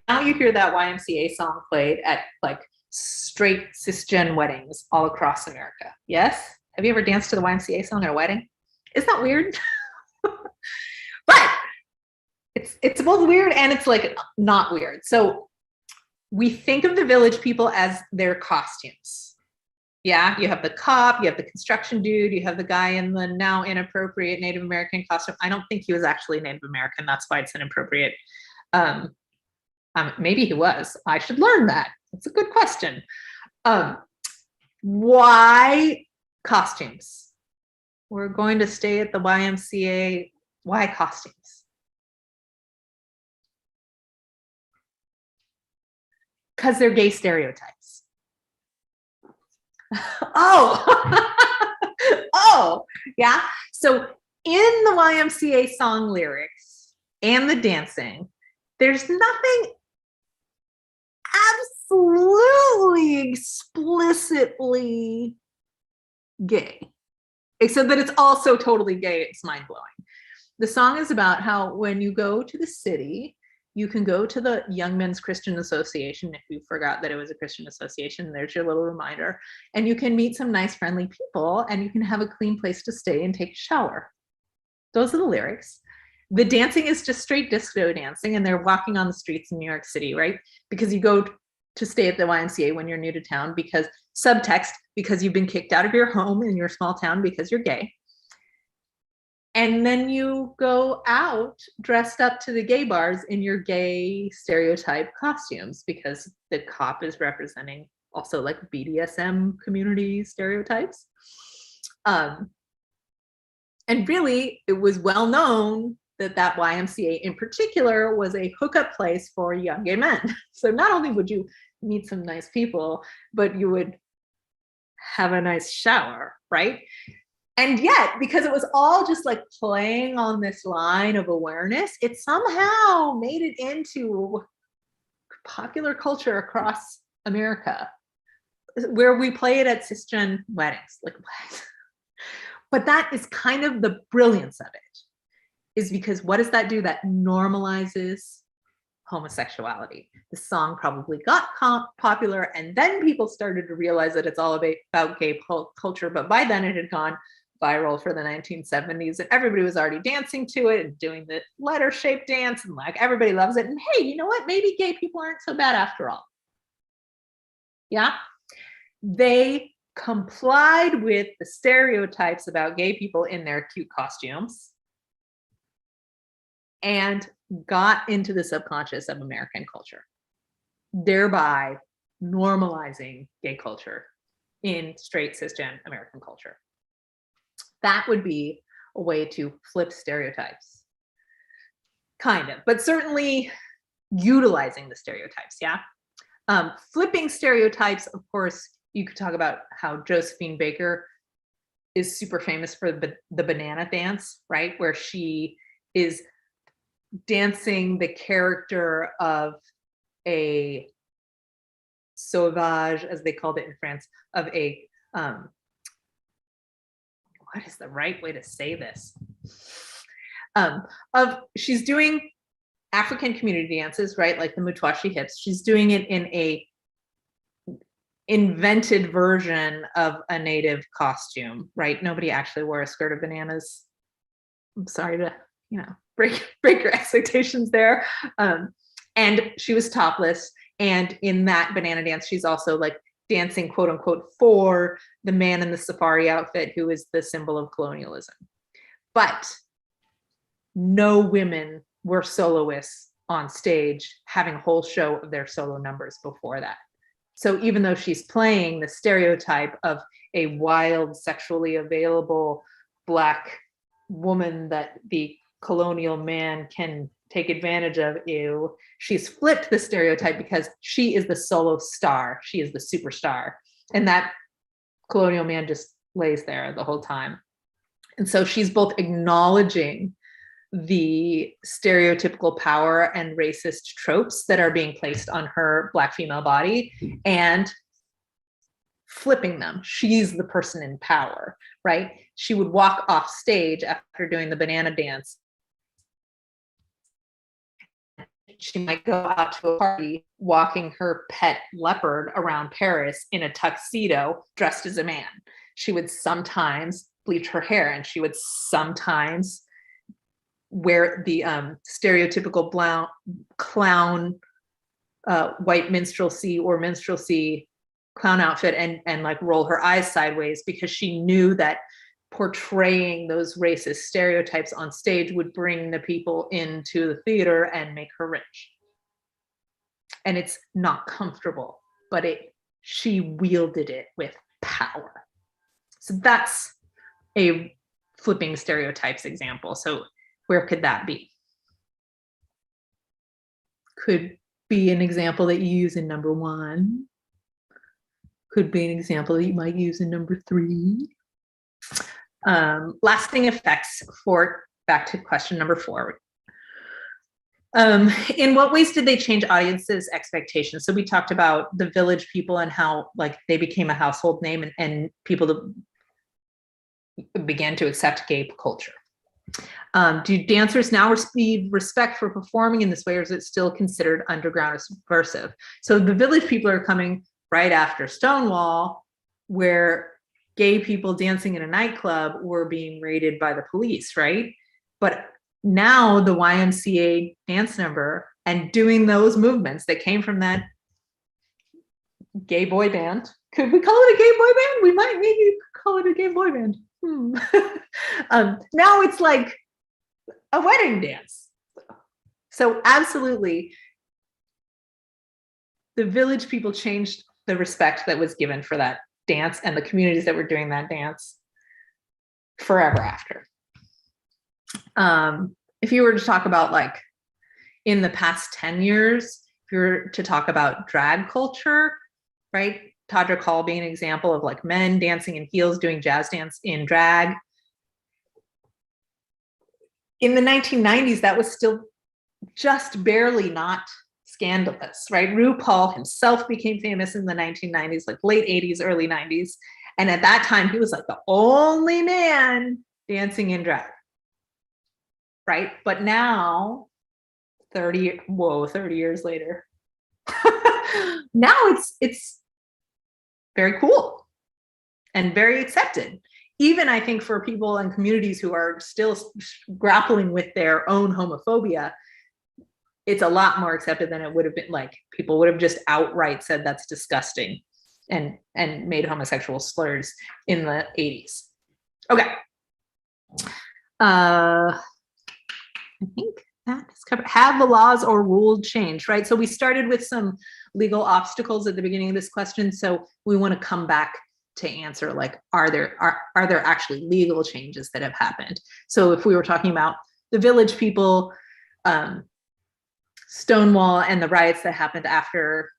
now you hear that YMCA song played at like straight cisgen weddings all across America. Yes? Have you ever danced to the YMCA song at a wedding? Isn't that weird? But it's both weird and it's like not weird. So we think of the Village People as their costumes. Yeah, you have the cop, you have the construction dude, you have the guy in the now inappropriate Native American costume. I don't think he was actually Native American. That's why it's inappropriate. Maybe he was. I should learn that. That's a good question. Why costumes? We're going to stay at the YMCA. Why costumes? Because they're gay stereotypes. Oh, Oh, yeah. So in the YMCA song lyrics and the dancing, there's nothing absolutely explicitly gay, except that it's also totally gay. It's mind-blowing. The song is about how when you go to the city, you can go to the Young Men's Christian Association. If you forgot that it was a Christian association, there's your little reminder. And you can meet some nice, friendly people, and you can have a clean place to stay and take a shower. Those are the lyrics. The dancing is just straight disco dancing, and they're walking on the streets in New York City, right? Because you go to stay at the YMCA when you're new to town, because subtext, because you've been kicked out of your home in your small town because you're gay. And then you go out dressed up to the gay bars in your gay stereotype costumes, because the cop is representing also like BDSM community stereotypes. And really, it was well known that that YMCA in particular was a hookup place for young gay men. So not only would you meet some nice people, but you would have a nice shower, right? And yet, because it was all just like playing on this line of awareness, it somehow made it into popular culture across America, where we play it at cisgen weddings. Like, what? But that is kind of the brilliance of it, is because what does that do? That normalizes homosexuality. The song probably got popular, and then people started to realize that it's all about gay culture, but by then it had gone viral for the 1970s, and everybody was already dancing to it and doing the letter-shaped dance, and like everybody loves it. And hey, you know what? Maybe gay people aren't so bad after all. Yeah, they complied with the stereotypes about gay people in their cute costumes and got into the subconscious of American culture, thereby normalizing gay culture in straight cisgen American culture. That would be a way to flip stereotypes, kind of, but certainly utilizing the stereotypes, yeah? Flipping stereotypes, of course, you could talk about how Josephine Baker is super famous for the banana dance, right? Where she is dancing the character of a sauvage, as they called it in France, of a, what is the right way to say this? She's doing African community dances, right? Like the Mutwashi hips. She's doing it in a invented version of a native costume, right? Nobody actually wore a skirt of bananas. I'm sorry to, break your expectations there. And she was topless. And in that banana dance, she's also like dancing, quote unquote, for the man in the safari outfit, who is the symbol of colonialism. But no women were soloists on stage having a whole show of their solo numbers before that. So even though she's playing the stereotype of a wild, sexually available Black woman that the colonial man can take advantage of, she's flipped the stereotype because she is the solo star. She is the superstar. And that colonial man just lays there the whole time. And so she's both acknowledging the stereotypical power and racist tropes that are being placed on her Black female body and flipping them. She's the person in power, right? She would walk off stage after doing the banana dance. She might go out to a party walking her pet leopard around Paris in a tuxedo dressed as a man. She would sometimes bleach her hair, and she would sometimes wear the stereotypical clown white minstrelsy or minstrelsy clown outfit and like roll her eyes sideways, because she knew that portraying those racist stereotypes on stage would bring the people into the theater and make her rich. And it's not comfortable, but she wielded it with power. So that's a flipping stereotypes example. So where could that be? Could be an example that you use in number 1. Could be an example that you might use in number 3. Lasting effects for, back to question number 4. In what ways did they change audiences' expectations? So we talked about the Village People and how like they became a household name, and people began to accept gay culture. Do dancers now receive respect for performing in this way, or is it still considered underground or subversive? So the Village People are coming right after Stonewall, where gay people dancing in a nightclub were being raided by the police, right? But now the YMCA dance number and doing those movements that came from that gay boy band. Could we call it a gay boy band? We might maybe call it a gay boy band. Now it's like a wedding dance. So absolutely, the Village People changed the respect that was given for that dance and the communities that were doing that dance forever after. If you were to talk about like in the past 10 years, if you were to talk about drag culture, right? Todrick Hall being an example of like men dancing in heels, doing jazz dance in drag. In the 1990s, that was still just barely not scandalous, right? RuPaul himself became famous in the 1990s, like late 80s, early 90s. And at that time, he was like the only man dancing in drag, right? But now, 30 years later, now it's very cool and very accepted. Even I think for people and communities who are still grappling with their own homophobia, it's a lot more accepted than it would have been. Like people would have just outright said that's disgusting and made homosexual slurs in the 80s. Okay. I think that is covered. Have the laws or rule changed, right? So we started with some legal obstacles at the beginning of this question. So we want to come back to answer, like, are there actually legal changes that have happened? So if we were talking about the Village People, Stonewall, and the riots that happened after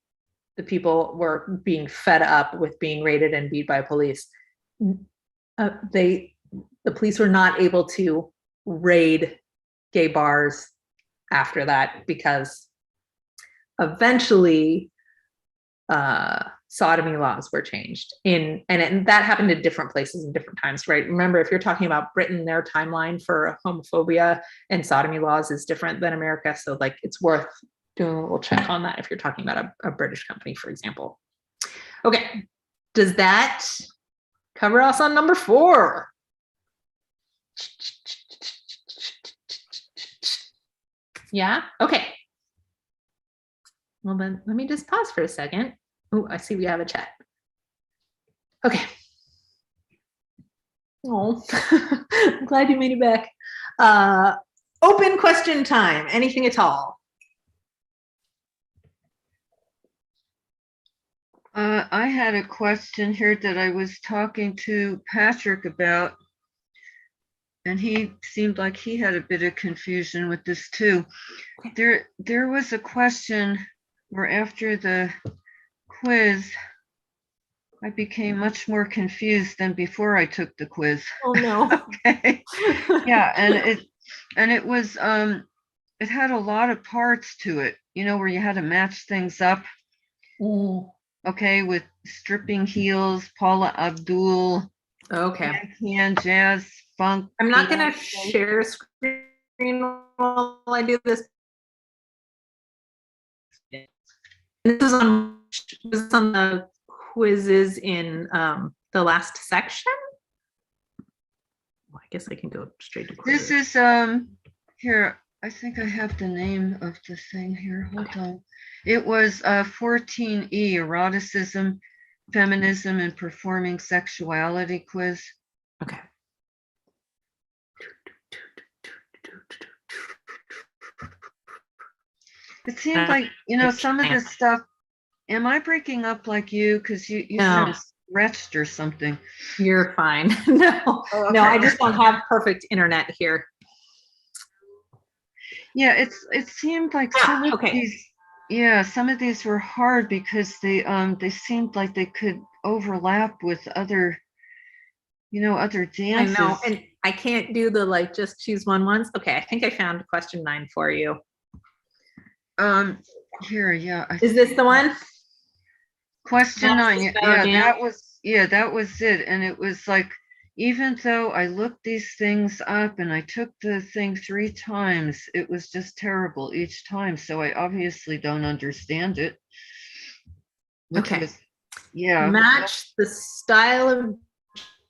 the people were being fed up with being raided and beat by police, the police were not able to raid gay bars after that because eventually sodomy laws were changed and that happened at different places in different times, right? Remember, if you're talking about Britain, their timeline for homophobia and sodomy laws is different than America. So like it's worth doing a little check on that if you're talking about a British company, for example. Okay, does that cover us on number 4? Yeah, okay. Well then, let me just pause for a second. Oh, I see we have a chat. Okay. Oh, I'm glad you made it back. Open question time, anything at all. I had a question here that I was talking to Patrick about, and he seemed like he had a bit of confusion with this too. Okay. There was a question where after the quiz, I became much more confused than before I took the quiz. Oh no. Okay. Yeah, and it was it had a lot of parts to it, you know, where you had to match things up. Ooh. Okay, with stripping heels, Paula Abdul. Okay. Hand, jazz, funk. I'm not going to share screen while I do this. This is on the quizzes in the last section. Well, I guess I can go straight to quizzes. This is here. I think I have the name of the thing here. Hold on. It was 14E, eroticism, feminism, and performing sexuality quiz. Okay. It seemed like, you know, some of this stuff. Am I breaking up like you? Because you No. sound stretched or something. You're fine. No, oh, okay. No, I just don't have perfect internet here. Yeah, it seemed like some of these. Yeah, some of these were hard because they seemed like they could overlap with other other I dances. know, and I can't do the like just choose one once. Okay, I think I found question 9 for you. Here, yeah. Is this the one? Question That's 9, the style of that was it. And it was like, even though I looked these things up and I took the thing 3 times, it was just terrible each time. So I obviously don't understand it. Which Okay. was, yeah. Match the style of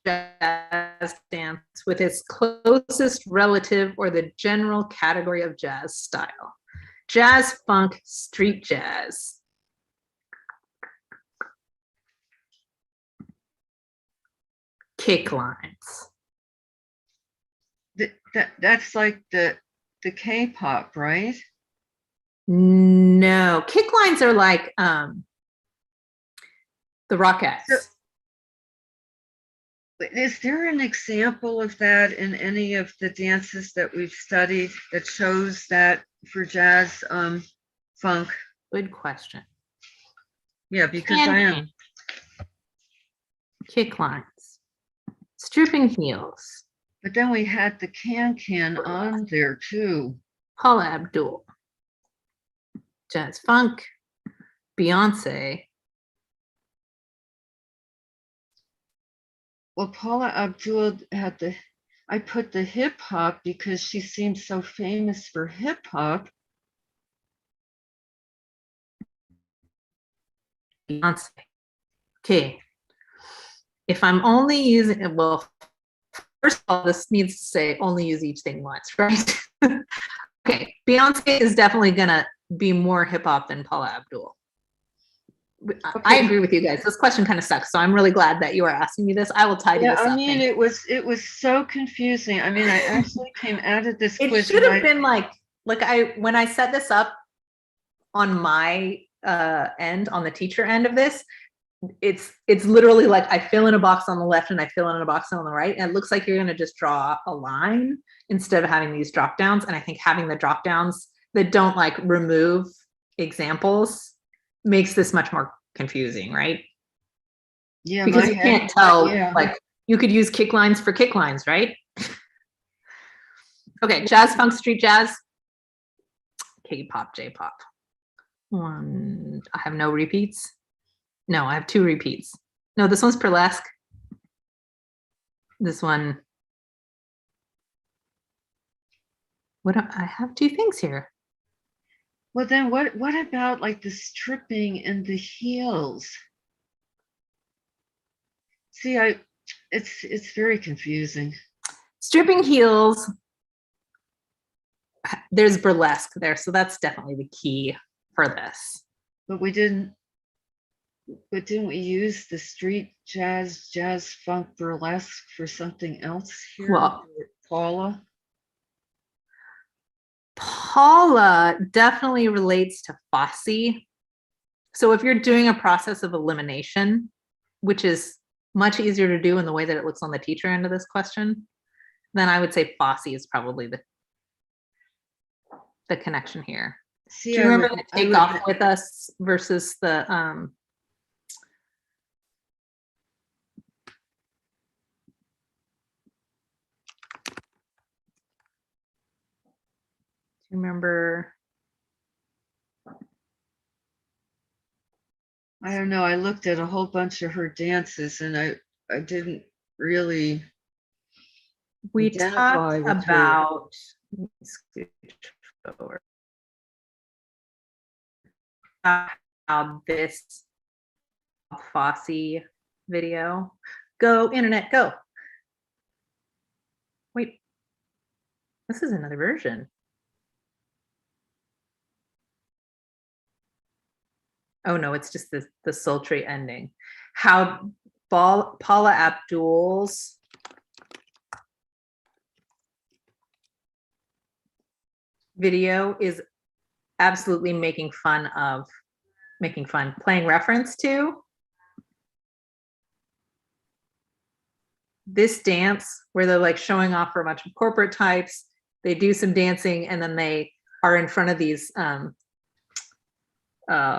jazz dance with its closest relative or the general category of jazz style. Jazz, funk, street jazz. Kick lines. That's like the K-pop, right? No, kick lines are like the Rockettes. So- Is there an example of that in any of the dances that we've studied that shows that for jazz funk? Good question. Yeah, because I am. Kick lines. Stripping heels. But then we had the can on there too. Paula Abdul. Jazz funk. Beyonce. Well, Paula Abdul had I put the hip hop because she seems so famous for hip hop. Beyonce. Okay. If I'm only using, well, first of all, this needs to say only use each thing once, right? Okay, Beyonce is definitely gonna be more hip hop than Paula Abdul. I agree with you guys. This question kind of sucks, so I'm really glad that you are asking me this. I will tidy this up. I mean, it was so confusing. I mean, I actually came out of this It quiz. should have been like when I set this up on my end, on the teacher end of this, it's literally like I fill in a box on the left and I fill in a box on the right, and it looks like you're going to just draw a line instead of having these drop downs. And I think having the drop downs that don't like remove examples makes this much more confusing, right? Yeah, because you can't tell. yeah. Like you could use kick lines for kick lines, right? Okay, jazz, funk, street jazz, K-pop, J-pop. I have no repeats. No, I have 2 repeats. No, this one's burlesque. This one. I have 2 things here. Well, then what about like the stripping and the heels? See, it's very confusing. Stripping heels. There's burlesque there, so that's definitely the key for this. But didn't we use the street jazz funk burlesque for something else here? Well, Paula definitely relates to Fosse. So if you're doing a process of elimination, which is much easier to do in the way that it looks on the teacher end of this question, then I would say Fosse is probably the connection here. See, do you remember the take off with us versus the do you remember? I don't know. I looked at a whole bunch of her dances and I didn't really. We talked about how this Fosse video. Go internet, go. Wait, this is another version. Oh no, it's just the sultry ending. How Paula Abdul's video is absolutely playing reference to this dance where they're like showing off for a bunch of corporate types. They do some dancing and then they are in front of these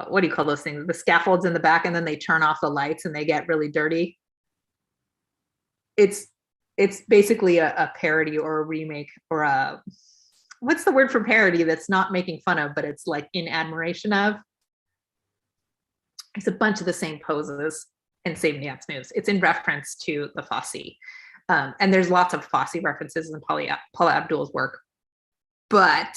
what do you call those things? The scaffolds in the back, and then they turn off the lights and they get really dirty. it's basically a parody or a remake or a, what's the word for parody that's not making fun of, but it's like in admiration of. It's a bunch of the same poses and same dance moves. It's in reference to the Fosse. And there's lots of Fosse references in Paula Abdul's work. But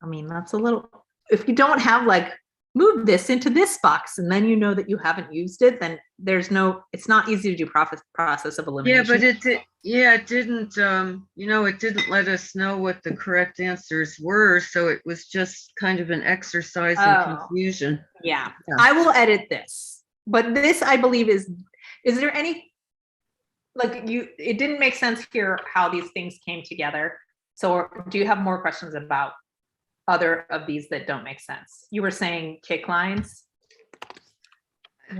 I mean, that's a little, if you don't have like, move this into this box and then you know that you haven't used it, then there's no, it's not easy to do process of elimination. Yeah, but it did, yeah, it didn't, you know, it didn't let us know what the correct answers were. So it was just kind of an exercise in confusion. Yeah. Yeah. I will edit this, but this I believe is there any, like it didn't make sense here how these things came together. So do you have more questions about other of these that don't make sense? You were saying kick lines.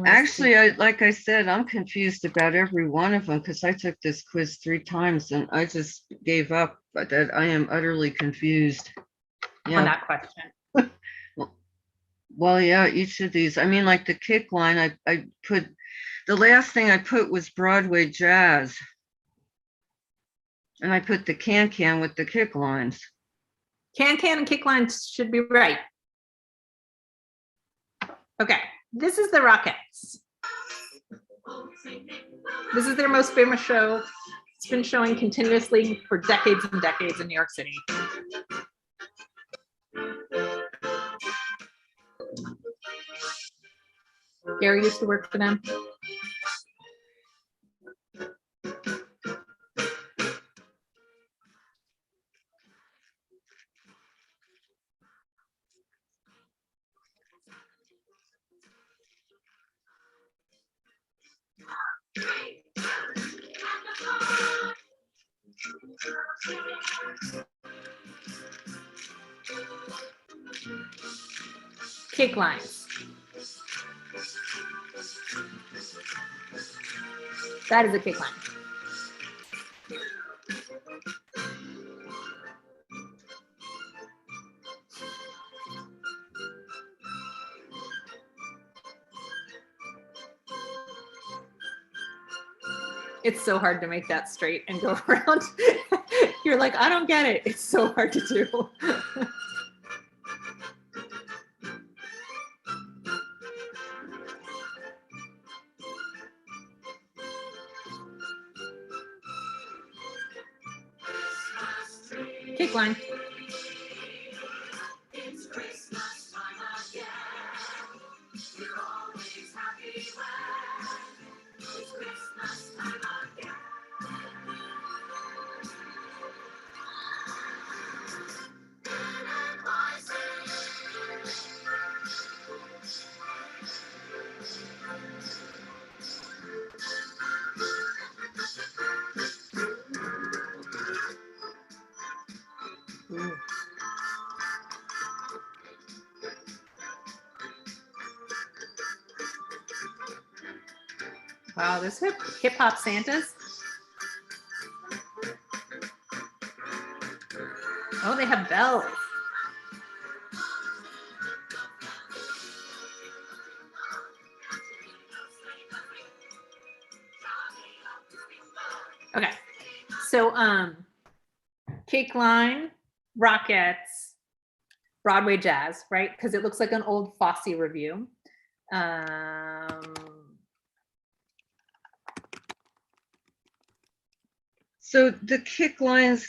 Actually, like I said, I'm confused about every one of them because I took this quiz 3 times and I just gave up, but that I am utterly confused. On Yeah. that question. Well, yeah, each of these. I mean, like the kick line, I put, the last thing I put was Broadway jazz. And I put the can with the kick lines. Can and kick lines should be right. Okay, this is the Rockettes. This is their most famous show. It's been showing continuously for decades and decades in New York City. Gary used to work for them. Kick lines. That is a kick line. It's so hard to make that straight and go around. You're like, I don't get it. It's so hard to do. Kick line. Ooh. Wow, there's hip hop Santas. Oh, they have bells. Okay, so kick line, Rockettes, Broadway jazz, right? Because it looks like an old Fosse review. So the kick lines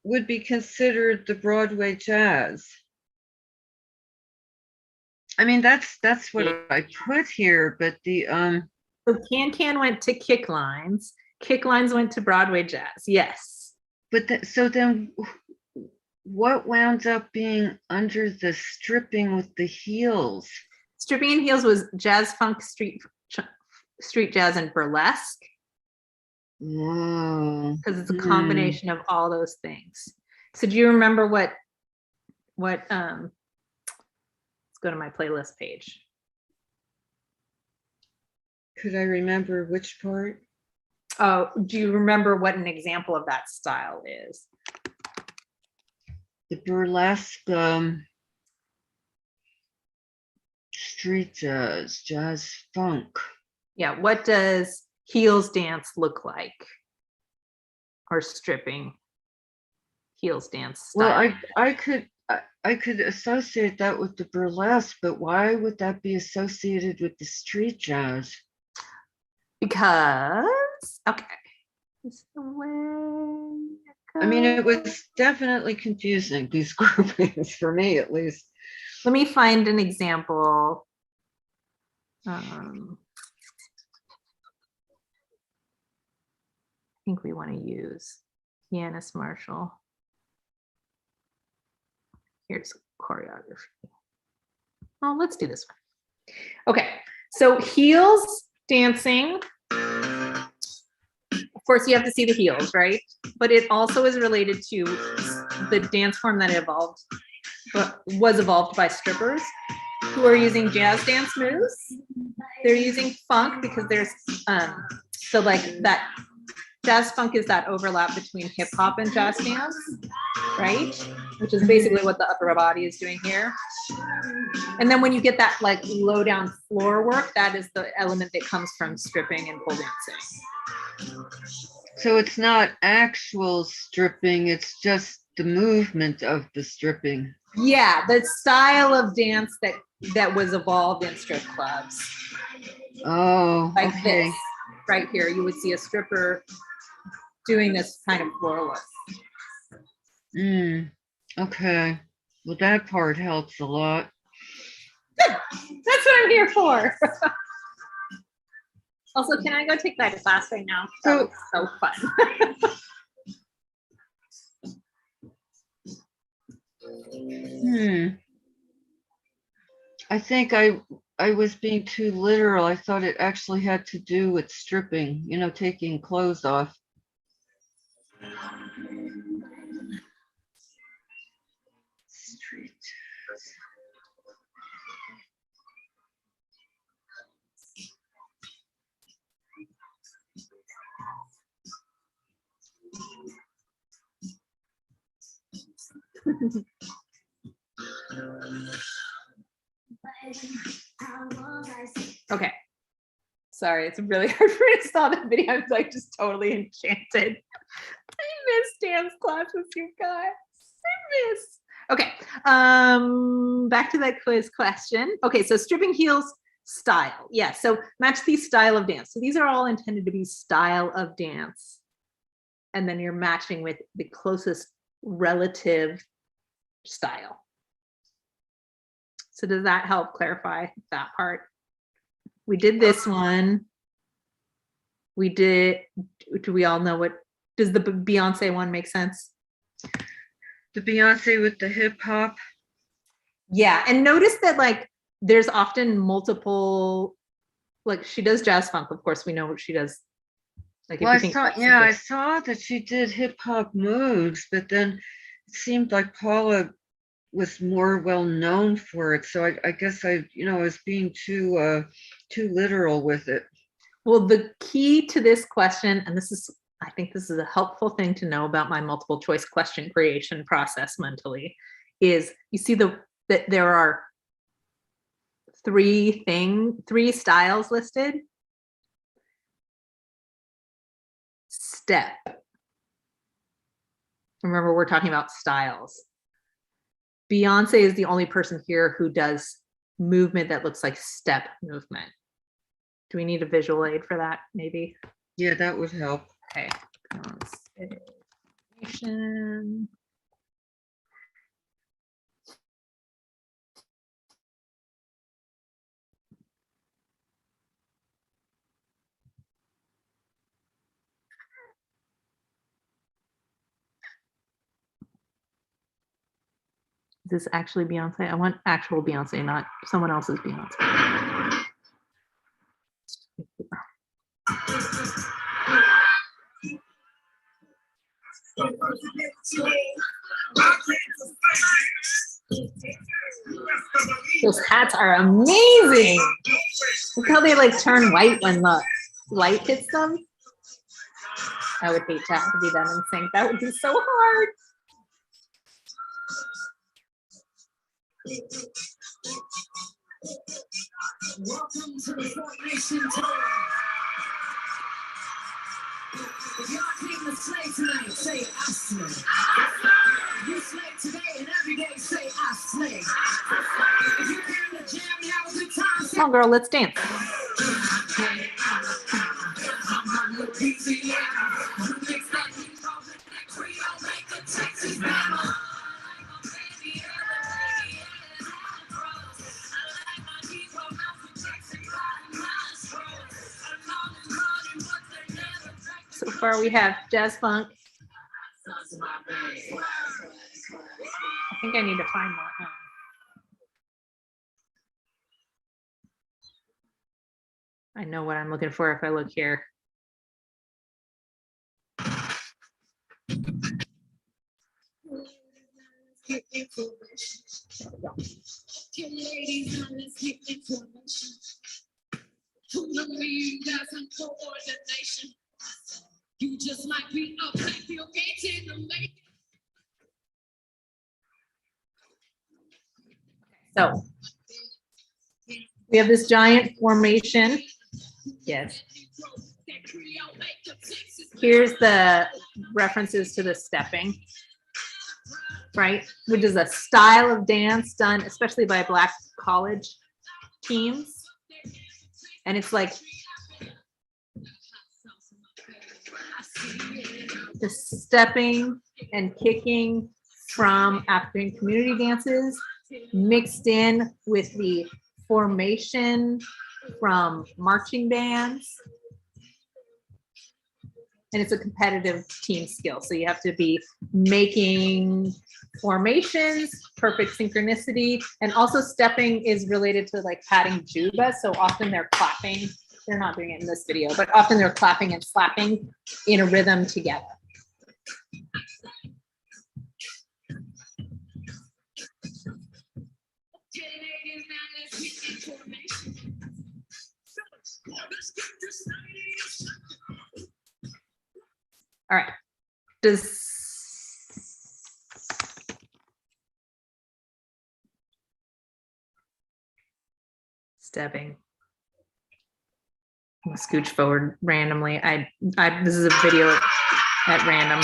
would be considered the Broadway jazz. I mean, that's what I put here, but the So Can went to kick lines went to Broadway jazz. Yes. but so then what wound up being under the stripping with the heels? Stripping and heels was jazz, funk, street jazz, and burlesque. Oh, Because it's a combination of all those things. So do you remember what let's go to my playlist page. could I remember which part? Oh, do you remember what an example of that style is? The burlesque, street jazz, jazz funk. Yeah, what does heels dance look like? Or stripping heels dance style? Well, I could associate that with the burlesque, but why would that be associated with the street jazz? Because, okay. It's the way I mean, it goes. was definitely confusing, these groupings, for me at least. Let me find an example. I think we want to use pianist Marshall. Here's choreography. Oh, let's do this one. Okay, so heels dancing. Of course, you have to see the heels, right? But it also is related to the dance form that evolved, was evolved by strippers who are using jazz dance moves. They're using funk because there's so like that jazz funk is that overlap between hip hop and jazz dance, right? Which is basically what the upper body is doing here. And then when you get that like low down floor work, that is the element that comes from stripping and pole dancing. So it's not actual stripping, it's just the movement of the stripping. Yeah, the style of dance that was evolved in strip clubs. Oh, Like okay. this, right here, you would see a stripper doing this kind of floor work. Okay. Well, that part helps a lot. Good. That's what I'm here for. Also, can I go take that class right now? That was so fun. I think I was being too literal. I thought it actually had to do with stripping, you know, taking clothes off. Street. Okay. Sorry, it's really hard for me to stop the video. I'm like just totally enchanted. I miss dance classes, you guys. I miss. Okay. Back to that quiz question. Okay, so stripping heels style. Yeah, so match these style of dance. So these are all intended to be style of dance. And then you're matching with the closest relative style. So does that help clarify that part? We did this one. We did, do we all know what, does the Beyonce one make sense? The Beyonce with the hip hop. Yeah, and notice that like there's often multiple, like she does jazz funk, of course we know what she does. Like Well, I saw that she did hip hop moves, but then it seemed like Paula was more well known for it. So I guess I was being too literal with it. Well, the key to this question, and I think this is a helpful thing to know about my multiple choice question creation process mentally, is you see that there are three styles listed. Step. Remember, we're talking about styles. Beyonce is the only person here who does movement that looks like step movement. Do we need a visual aid for that, maybe? Yeah, that would help. Okay. Constellation. Is this actually Beyonce? I want actual Beyonce, not someone else's Beyonce. Those hats are amazing. Look how they like turn white when the light hits them. I would hate to have to be them in sync. That would be so hard. slay tonight, say I slay. You slay today and every day, say I slay. If you came to jam, you have a good time. Come on, girl, let's dance. So far we have jazz funk. I think I need to find more. I know what I'm looking for if I look here. You just might be up, like you're getting the make. So we have this giant formation. Yes. Here's the references to the stepping, right? Which is a style of dance done especially by Black college teams. And it's like the stepping and kicking from African community dances mixed in with the formation from marching bands. And it's a competitive team skill. So you have to be making formations, perfect synchronicity, and also stepping is related to like patting juba. So often they're clapping. They're not doing it in this video, but often they're clapping and slapping in a rhythm together. All right. Does stepping. I'm gonna scooch forward randomly. This is a video at random.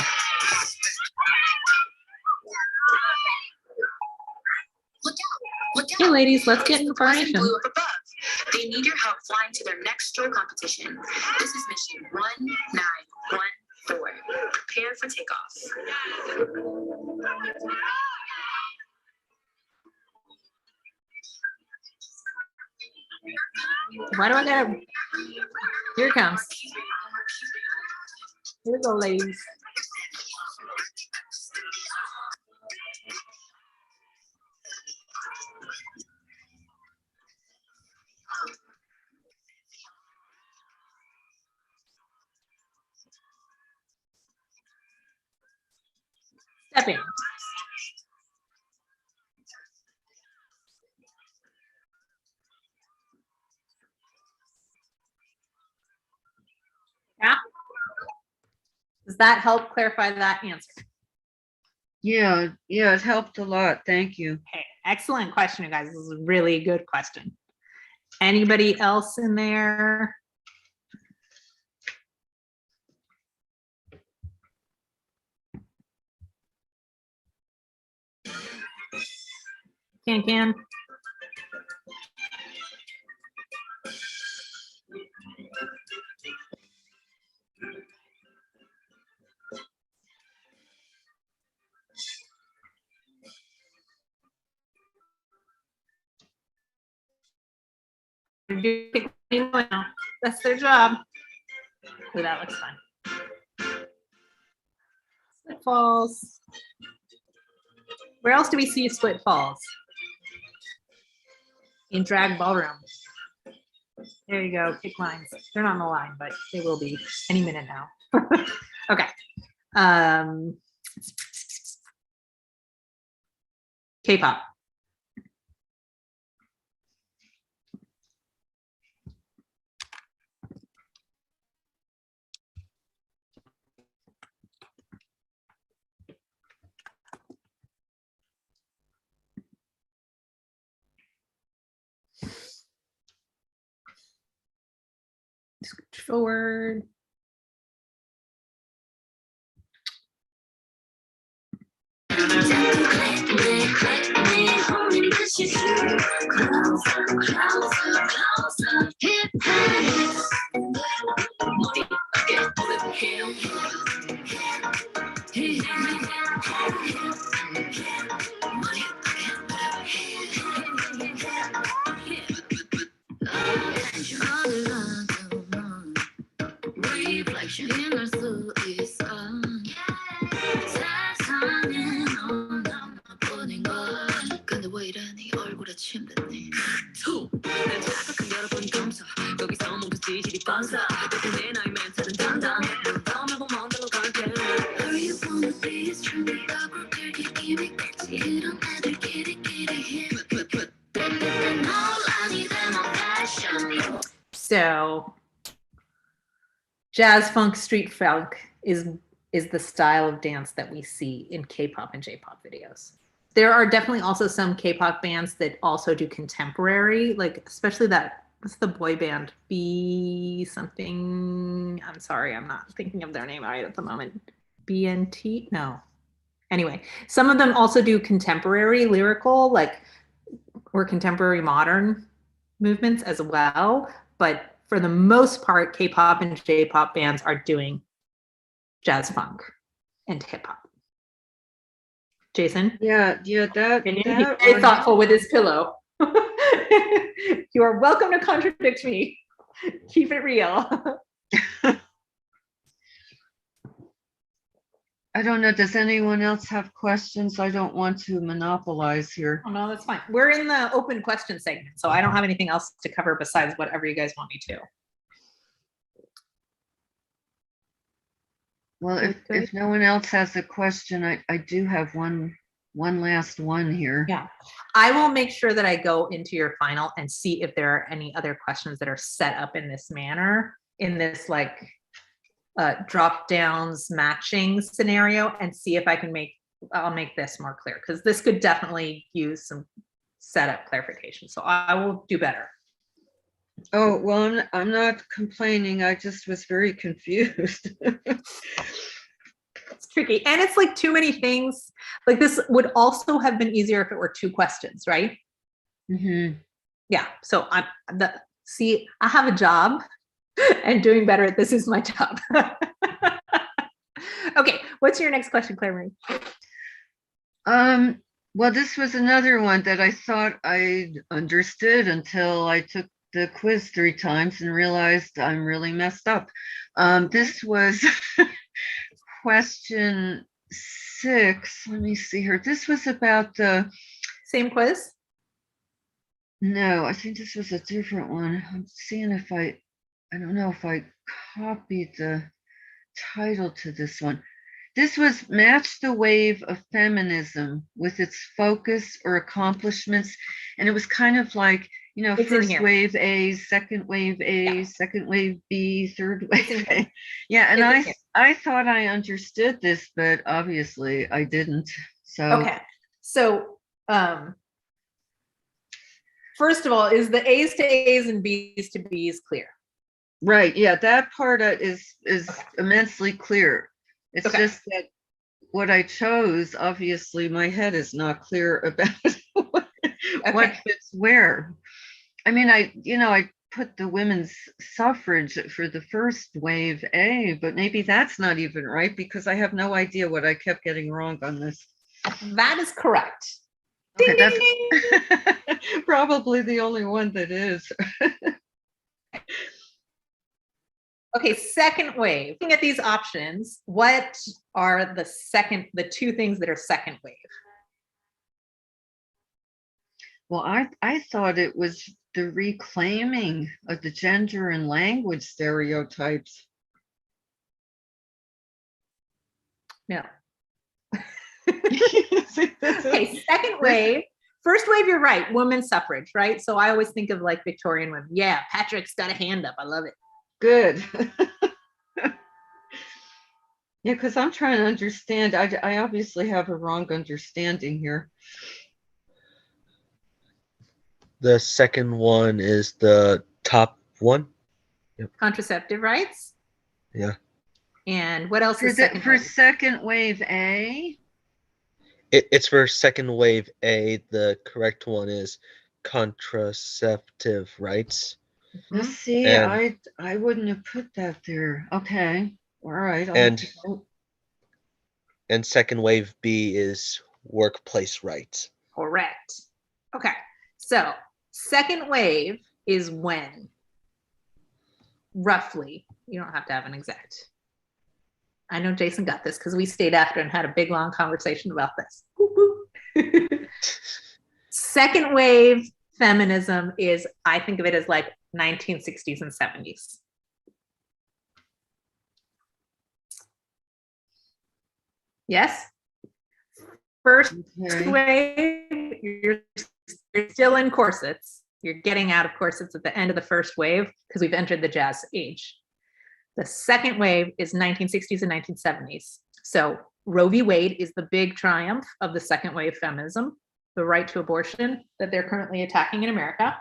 Hey ladies, let's get in formation. Blue up above. They need your help flying to their next stroke competition. This is mission 1914. Prepare for takeoff. Why do I gotta? Here it comes. Here we go, ladies. Stepping. Yeah. Does that help clarify that answer? Yeah, it helped a lot. Thank you. Okay, excellent question, you guys. This is a really good question. Anybody else in there? Can. That's their job. Oh, that looks fun. Split falls. Where else do we see split falls? In drag ballroom. There you go, kick lines. They're not on the line, but they will be any minute now. Okay. K-pop. Scooch forward. push you closer, closer, closer. Hip hop. 머리 어깨 무릎 heel. 머리 어깨 무릎 heel. Reflection 인할 수 있어. 세상에 너무나 보낸 걸. 근데 왜 이래 네 얼굴에 침 뱉니? 난 자극한 여러 번 검사. 거기서 뭔가 지질이 번져. 내 나의 멘탈은 단단. 너 말고 먼 데로 갈게. All you wanna be is trendy. 어굴 길기기미 같이 이런 애들끼리끼리 힘. 논란이 되는 패션. So jazz funk, street funk is the style of dance that we see in K-pop and J-pop videos. There are definitely also some K-pop bands that also do contemporary, like especially that, what's the boy band? B something. I'm sorry, I'm not thinking of their name right at the moment. BNT? No. Anyway, some of them also do contemporary lyrical, like, or contemporary modern movements as well. But for the most part, K-pop and J-pop bands are doing jazz funk and hip hop. Jason? Yeah, that He's that very one- thoughtful with his pillow. You are welcome to contradict me. Keep it real. I don't know. Does anyone else have questions? I don't want to monopolize here. Oh, no, that's fine. We're in the open question segment, so I don't have anything else to cover besides whatever you guys want me to. Well, if no one else has a question, I do have one last one here. Yeah, I will make sure that I go into your final and see if there are any other questions that are set up in this manner, in this like drop downs matching scenario, and see if I can I'll make this more clear, because this could definitely use some setup clarification. So I will do better. Oh, well, I'm not complaining. I just was very confused. It's tricky, and it's like too many things. Like this would also have been easier if it were 2 questions, right? Mm-hmm. Yeah. So I have a job, and doing better at this is my job. Okay, what's your next question, Claire Marie? Well, this was another one that I thought I understood until I took the quiz 3 times and realized I'm really messed up. This was question 6. Let me see here. This was about the Same quiz? No, I think this was a different one. I'm seeing if I don't know if I copied the title to this one. This was Match the Wave of Feminism with its focus or accomplishments. And it was kind of like, you know, It's in first here. wave A, second wave A, Yeah. second wave B, third It's in wave here. A. Yeah, and It's in here. I thought I understood this, but obviously I didn't. So Okay. So first of all, is the A's to A's and B's to B's clear? right, yeah, that part is Okay. immensely clear. It's Okay. just that what I chose, obviously my head is not clear about what Okay. fits where. I mean, I put the women's suffrage for the first wave A, but maybe that's not even right because I have no idea what I kept getting wrong on this. That is correct. Okay, Ding, ding, ding. that's probably the only one that is. Okay, second wave. Looking at these options, what are the 2 things that are second wave? Well, I thought it was the reclaiming of the gender and language stereotypes. No. See, this is- Okay, second wave. First wave, you're right, women's suffrage, right? So I always think of like Victorian women. Yeah, Patrick's got a hand up. I love it. Good. Yeah, because I'm trying to understand. I obviously have a wrong understanding here. The second one is the top one. Contraceptive rights. Yeah. And what else For is second for wave? second wave A, It's for second wave A. The correct one is contraceptive rights. Now, Mhm. see, And- I wouldn't have put that there. Okay, all right. I'll And- have to go. And second wave B is workplace rights. Correct. Okay. So second wave is when? Roughly. You don't have to have an exact. I know Jason got this because we stayed after and had a big long conversation about this. Woo, woo. Second wave feminism is, I think of it as like 1960s and 70s. Yes? First Okay. wave, you're still in corsets. You're getting out of corsets at the end of the first wave because we've entered the jazz age. The second wave is 1960s and 1970s. So Roe v. Wade is the big triumph of the second wave feminism, the right to abortion that they're currently attacking in America.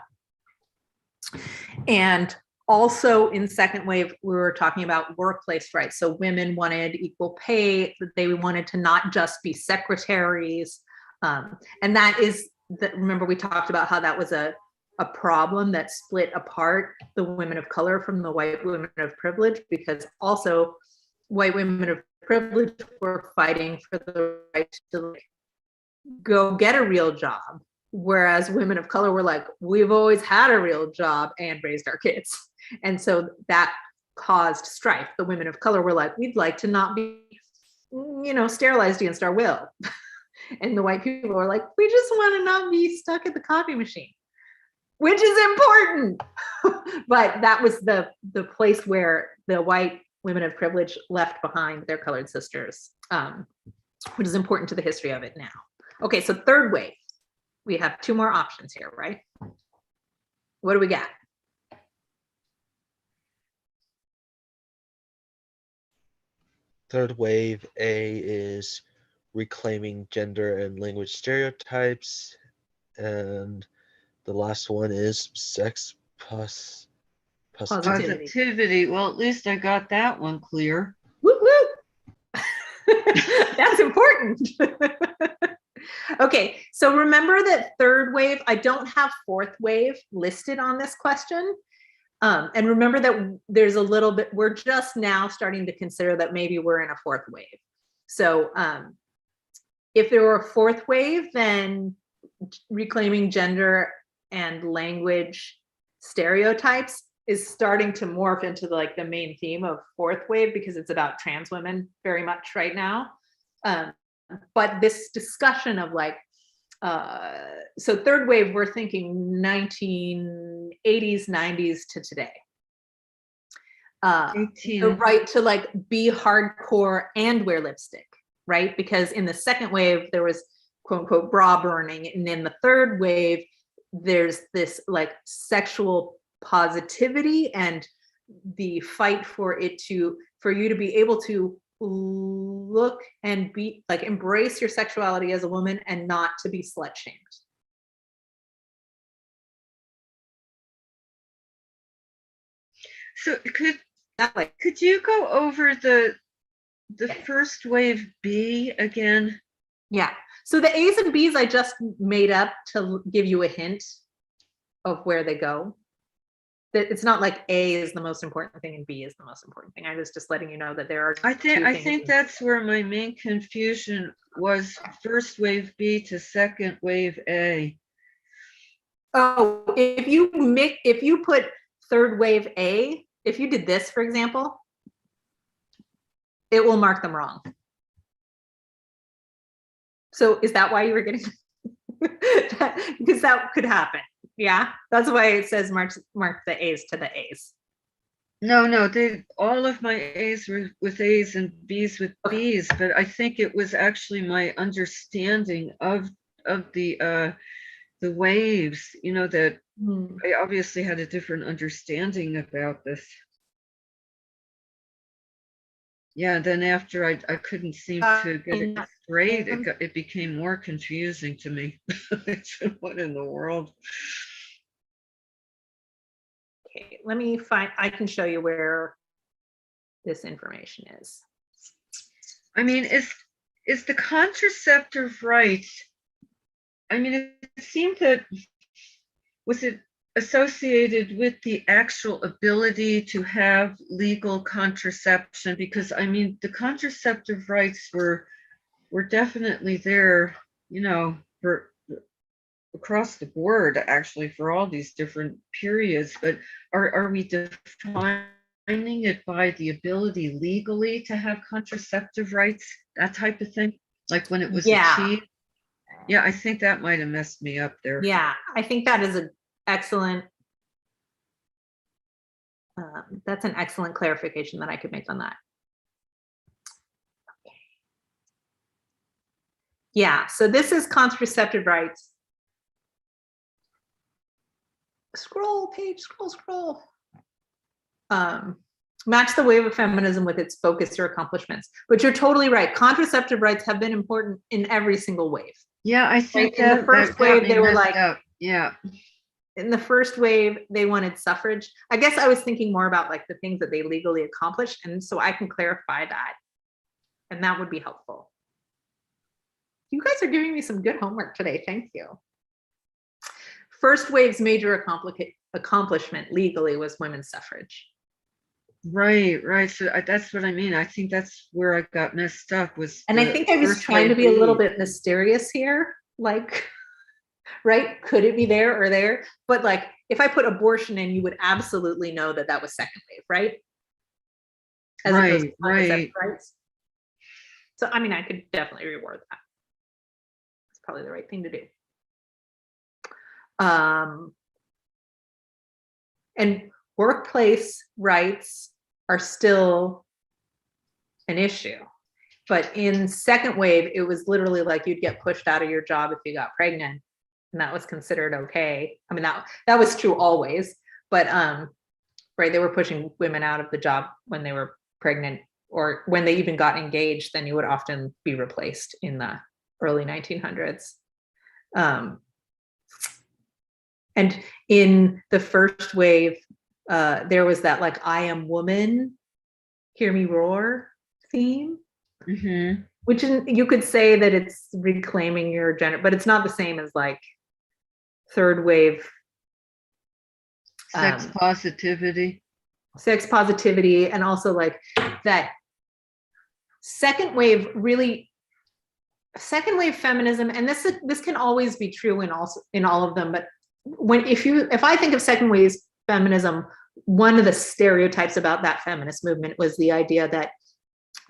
And also in second wave, we were talking about workplace rights. So women wanted equal pay, they wanted to not just be secretaries. And that is, remember we talked about how that was a problem that split apart the women of color from the white women of privilege, because also white women of privilege were fighting for the right to go get a real job. Whereas women of color were like, we've always had a real job and raised our kids. And so that caused strife. The women of color were like, we'd like to not be, sterilized against our will. And the white people were like, we just want to not be stuck at the copy machine, which is important. But that was the place where the white women of privilege left behind their colored sisters, which is important to the history of it now. Okay, so third wave. We have two more options here, right? What do we got? Third wave A is reclaiming gender and language stereotypes. And the last one is sex positivity. Positivity. Well, at least I got that one clear. Woo woo. That's important. Okay, so remember that third wave, I don't have fourth wave listed on this question. And remember that there's a little bit, we're just now starting to consider that maybe we're in a fourth wave. So if there were a fourth wave, then reclaiming gender and language stereotypes is starting to morph into like the main theme of fourth wave, because it's about trans women very much right now. But this discussion of like, so third wave, we're thinking 1980s, 90s to today. The right to like be hardcore and wear lipstick, right? Because in the second wave, there was quote unquote bra burning. And in the third wave, there's this like sexual positivity and the fight for you to be able to look and be like embrace your sexuality as a woman and not to be slut shamed. So could you go over the first wave B again? Yeah. So the A's and B's I just made up to give you a hint of where they go. That it's not like A is the most important thing and B is the most important thing. I was just letting you know that there are. I think that's where my main confusion was: first wave B to second wave A. Oh, if you put third wave A, if you did this, for example, it will mark them wrong. So is that why you were getting? Because that could happen. Yeah, that's why it says mark the A's to the A's. No, all of my A's were with A's and B's with B's, but I think it was actually my understanding of the waves, that I obviously had a different understanding about this. Yeah, then after I couldn't seem to get it straight, it became more confusing to me. What in the world? Okay, let me find, I can show you where this information is. I mean, is the contraceptive rights, I mean, it seemed that, was it associated with the actual ability to have legal contraception? Because I mean, the contraceptive rights were definitely there, you know, for across the board, actually, for all these different periods. But are we defining it by the ability legally to have contraceptive rights, that type of thing, like when it was achieved? Yeah, I think that might have messed me up there. Yeah, I think that is an excellent, that's an excellent clarification that I could make on that. Yeah, so this is contraceptive rights. Scroll page, scroll. Match the wave of feminism with its focus or accomplishments. But you're totally right. Contraceptive rights have been important in every single wave. Yeah, I think in the first wave, they were like, yeah. In the first wave, they wanted suffrage. I guess I was thinking more about like the things that they legally accomplished. And so I can clarify that. And that would be helpful. You guys are giving me some good homework today. Thank you. First wave's major accomplishment legally was women's suffrage. Right. So that's what I mean. I think that's where I got messed up was. And I think I was trying to be a little bit mysterious here. Like, right? Could it be there or there? But like, if I put abortion in, you would absolutely know that that was second wave, right? As opposed to contraceptive rights. So, I mean, I could definitely reword that. It's probably the right thing to do. And workplace rights are still an issue. But in second wave, it was literally like you'd get pushed out of your job if you got pregnant. And that was considered okay. I mean, that was true always. But right, they were pushing women out of the job when they were pregnant, or when they even got engaged, then you would often be replaced in the early 1900s. And in the first wave, there was that like, I am woman, hear me roar theme, which you could say that it's reclaiming your gender, but it's not the same as like third wave. Sex positivity. Sex positivity, and also like that second wave feminism, and this can always be true in all of them, but if I think of second wave feminism, one of the stereotypes about that feminist movement was the idea that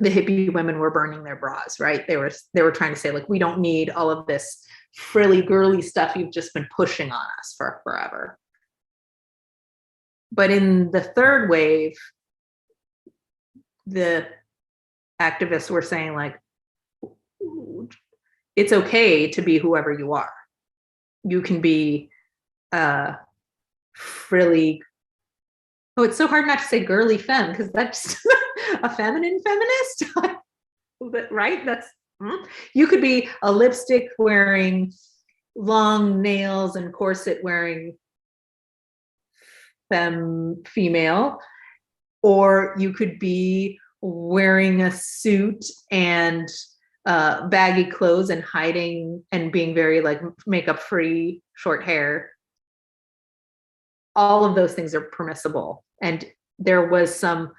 the hippie women were burning their bras, right? They were trying to say, like, we don't need all of this frilly girly stuff you've just been pushing on us for forever. But in the third wave, the activists were saying, like, it's okay to be whoever you are. You can be frilly. Oh, it's so hard not to say girly femme, because that's a feminine feminist, right? You could be a lipstick wearing, long nails and corset wearing female, or you could be wearing a suit and baggy clothes and hiding and being very like makeup free, short hair. All of those things are permissible. And there was some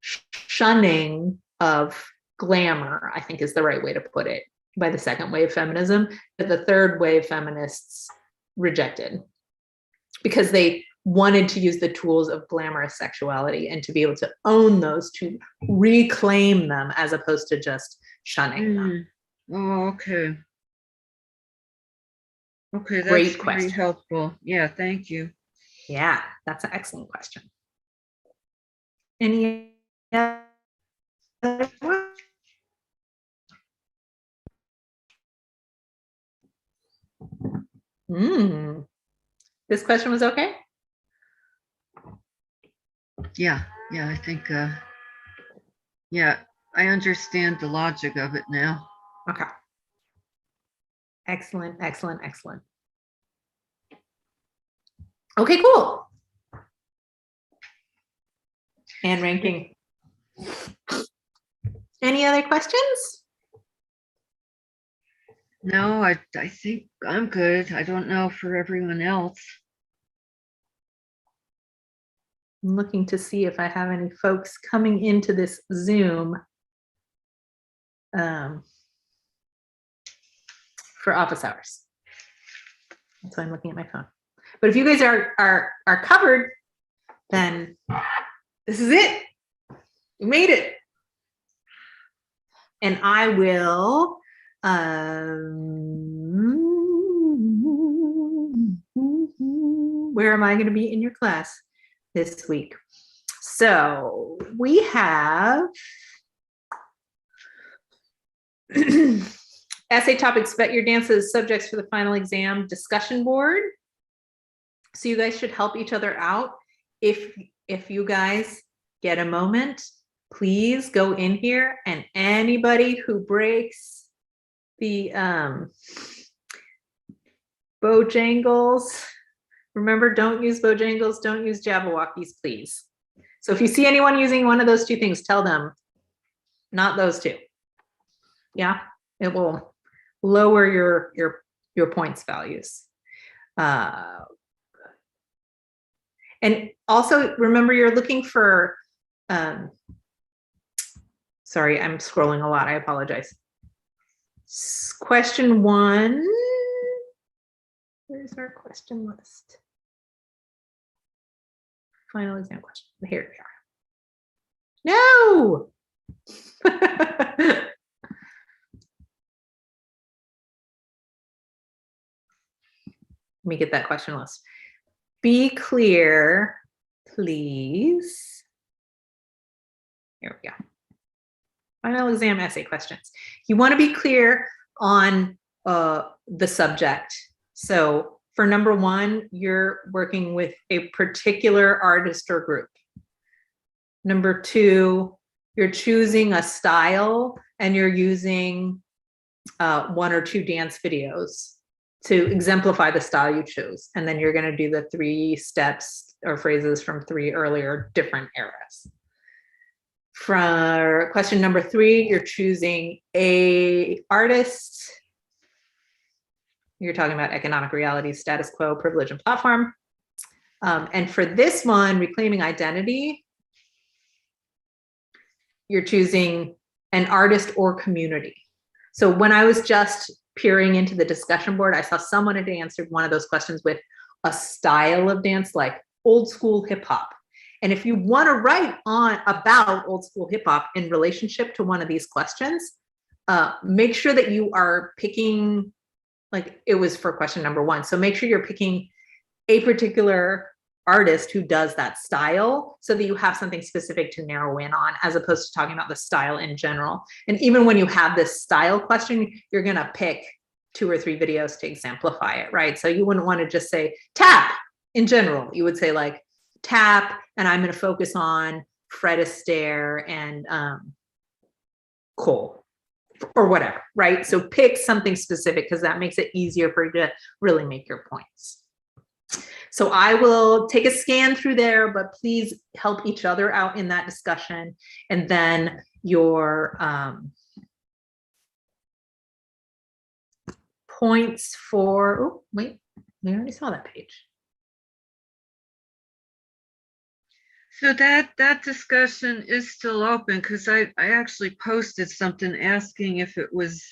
shunning of glamour, I think is the right way to put it, by the second wave feminism, that the third wave feminists rejected, because they wanted to use the tools of glamorous sexuality and to be able to own those, to reclaim them, as opposed to just shunning them. Oh, okay. Okay, that's Great very question. helpful. Yeah, thank you. Yeah, that's an excellent question. Any other one? This question was okay? Yeah, I think, yeah, I understand the logic of it now. Okay. Excellent. Okay, cool. And ranking. Any other questions? No, I think I'm good. I don't know for everyone else. I'm looking to see if I have any folks coming into this Zoom for office hours. That's why I'm looking at my phone. But if you guys are covered, then this is it. We made it. And I will where am I going to be in your class this week? So we have essay topics, bet your dances, subjects for the final exam, discussion board. So you guys should help each other out. If you guys get a moment, please go in here, and anybody who breaks the Bojangles, remember, don't use Bojangles, don't use Jabberwockies, please. So if you see anyone using one of those two things, tell them not those two. Yeah, it will lower your points values. And also remember, you're looking for, sorry, I'm scrolling a lot, I apologize. Question 1, where's our question list? Final exam question, here we are. No! Let me get that question list. Be clear, please. Here we go. Final exam essay questions. You want to be clear on the subject. So for number 1, you're working with a particular artist or group. Number 2, you're choosing a style and you're using 1 or 2 dance videos to exemplify the style you chose. And then you're going to do the 3 steps or phrases from 3 earlier different eras. For question number 3, you're choosing a artist. You're talking about economic reality, status quo, privilege, and platform. And for this one, reclaiming identity, you're choosing an artist or community. So when I was just peering into the discussion board, I saw someone had answered one of those questions with a style of dance, like old school hip hop. And if you want to write on about old school hip hop in relationship to one of these questions, make sure that you are picking, like it was for question number 1. So make sure you're picking a particular artist who does that style so that you have something specific to narrow in on, as opposed to talking about the style in general. And even when you have this style question, you're going to pick 2 or 3 videos to exemplify it, right? So you wouldn't want to just say tap in general. You would say like tap, and I'm going to focus on Fred Astaire and Cole or whatever, right? So pick something specific because that makes it easier for you to really make your points. So I will take a scan through there, but please help each other out in that discussion. And then your points for, oh, wait, we already saw that page. So that discussion is still open, because I actually posted something asking if it was,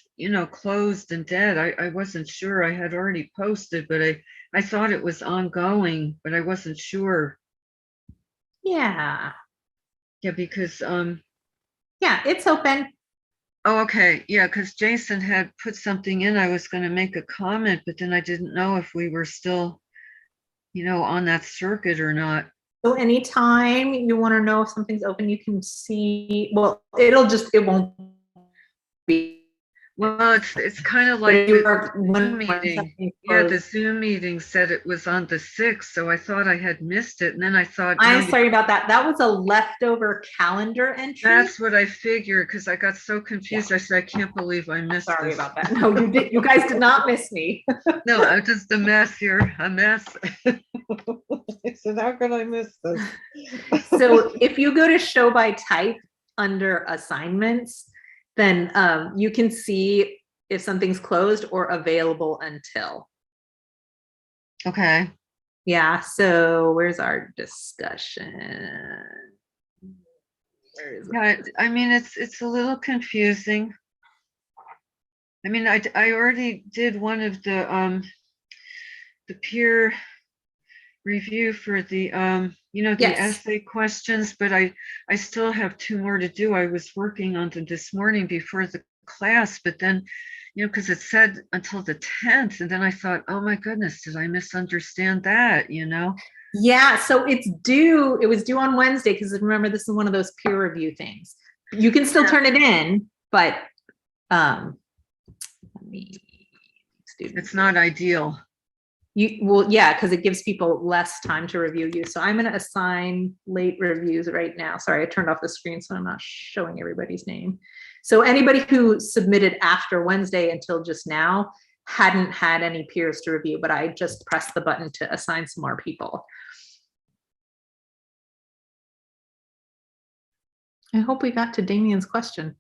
closed and dead. I wasn't sure. I had already posted, but I thought it was ongoing, but I wasn't sure. Yeah. Yeah, because yeah, it's open. Oh, okay. Yeah, because Jason had put something in. I was going to make a comment, but then I didn't know if we were still, on that circuit or not. So anytime you want to know if something's open, you can see, well, it won't be. Well, it's kind of like the Zoom meeting. Yeah, the closed. Zoom meeting said it was on the 6th, so I thought I had missed it, and then I thought, I'm sorry about that. That was a leftover calendar entry. That's what I figured, because I got so confused. Yeah. I said, I can't believe I missed Sorry this. about that. No, you did. You guys did not miss me. No, I'm just a mess here. A mess. I said, how could I miss this? So if you go to show by type under assignments, then you can see if something's closed or available until. Okay. Yeah, so where's our discussion? Where is it? Yeah, I mean, it's a little confusing. I mean, I already did one of the peer review for the the Yes. essay questions, but I still have 2 more to do. I was working on them this morning before the class, but then, because it said until the 10th, and then I thought, oh my goodness, did I misunderstand that, Yeah, so it was due on Wednesday, because remember, this is one of those peer review things. You can still turn it in, but let me, It's not ideal. yeah, because it gives people less time to review you. So I'm going to assign late reviews right now. Sorry, I turned off the screen, so I'm not showing everybody's name. So anybody who submitted after Wednesday until just now hadn't had any peers to review, but I just pressed the button to assign some more people. I hope we got to Damien's question.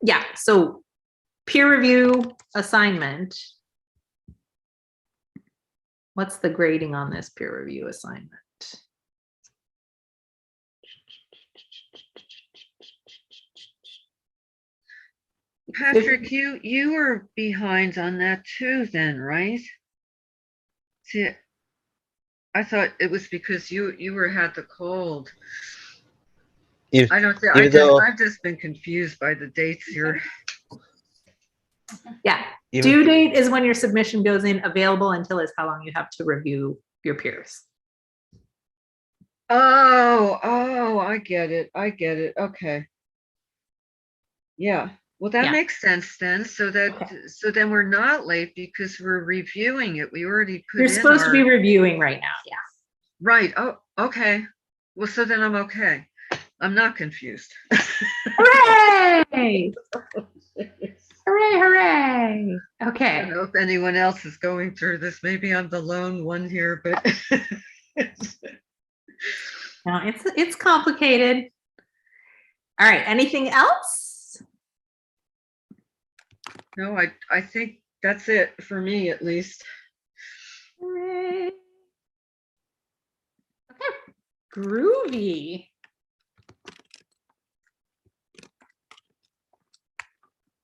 Yeah, so peer review assignment. What's the grading on this peer review assignment? Patrick, you were behind on that too then, right? See, I thought it was because you had the cold. Even, I don't think I've just been confused by the dates here. Yeah, due date is when your submission goes in. Available until is how long you have to review your peers. Oh, I get it. Okay. Yeah. Well, that makes sense then. So then we're not late because we're reviewing it. We already put You're supposed to be reviewing right now. Yeah. Right. Oh, okay. Well, so then I'm okay. I'm not confused. Hooray! Hooray, hooray. Okay. I don't know if anyone else is going through this. Maybe I'm the lone one here, but no, it's complicated. All right. Anything else? no, I think that's it for me at least. Hooray. Okay. Groovy.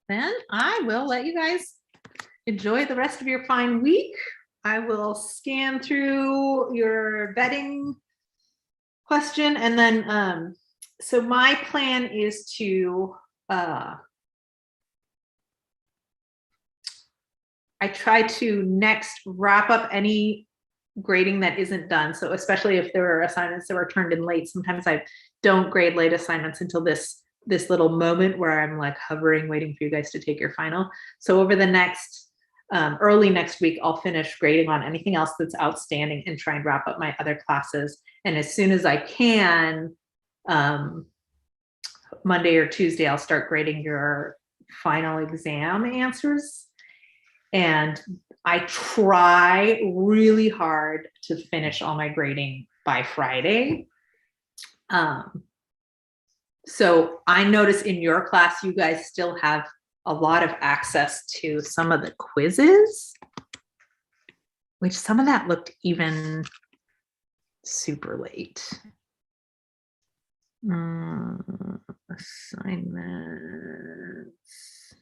Then I will let you guys enjoy the rest of your fine week. I will scan through your vetting question, and then so my plan is to I try to next wrap up any grading that isn't done. So especially if there are assignments that were turned in late, sometimes I don't grade late assignments until this little moment where I'm like hovering, waiting for you guys to take your final. So over the next early next week, I'll finish grading on anything else that's outstanding and try and wrap up my other classes. And as soon as I can, Monday or Tuesday, I'll start grading your final exam answers. And I try really hard to finish all my grading by Friday. So I notice in your class, you guys still have a lot of access to some of the quizzes, which some of that looked even super late. Assignments.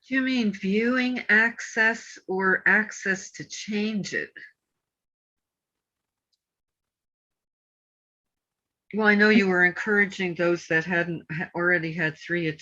Do you mean viewing access or access to change it? Well, I know you were encouraging those that hadn't already had 3 attempts.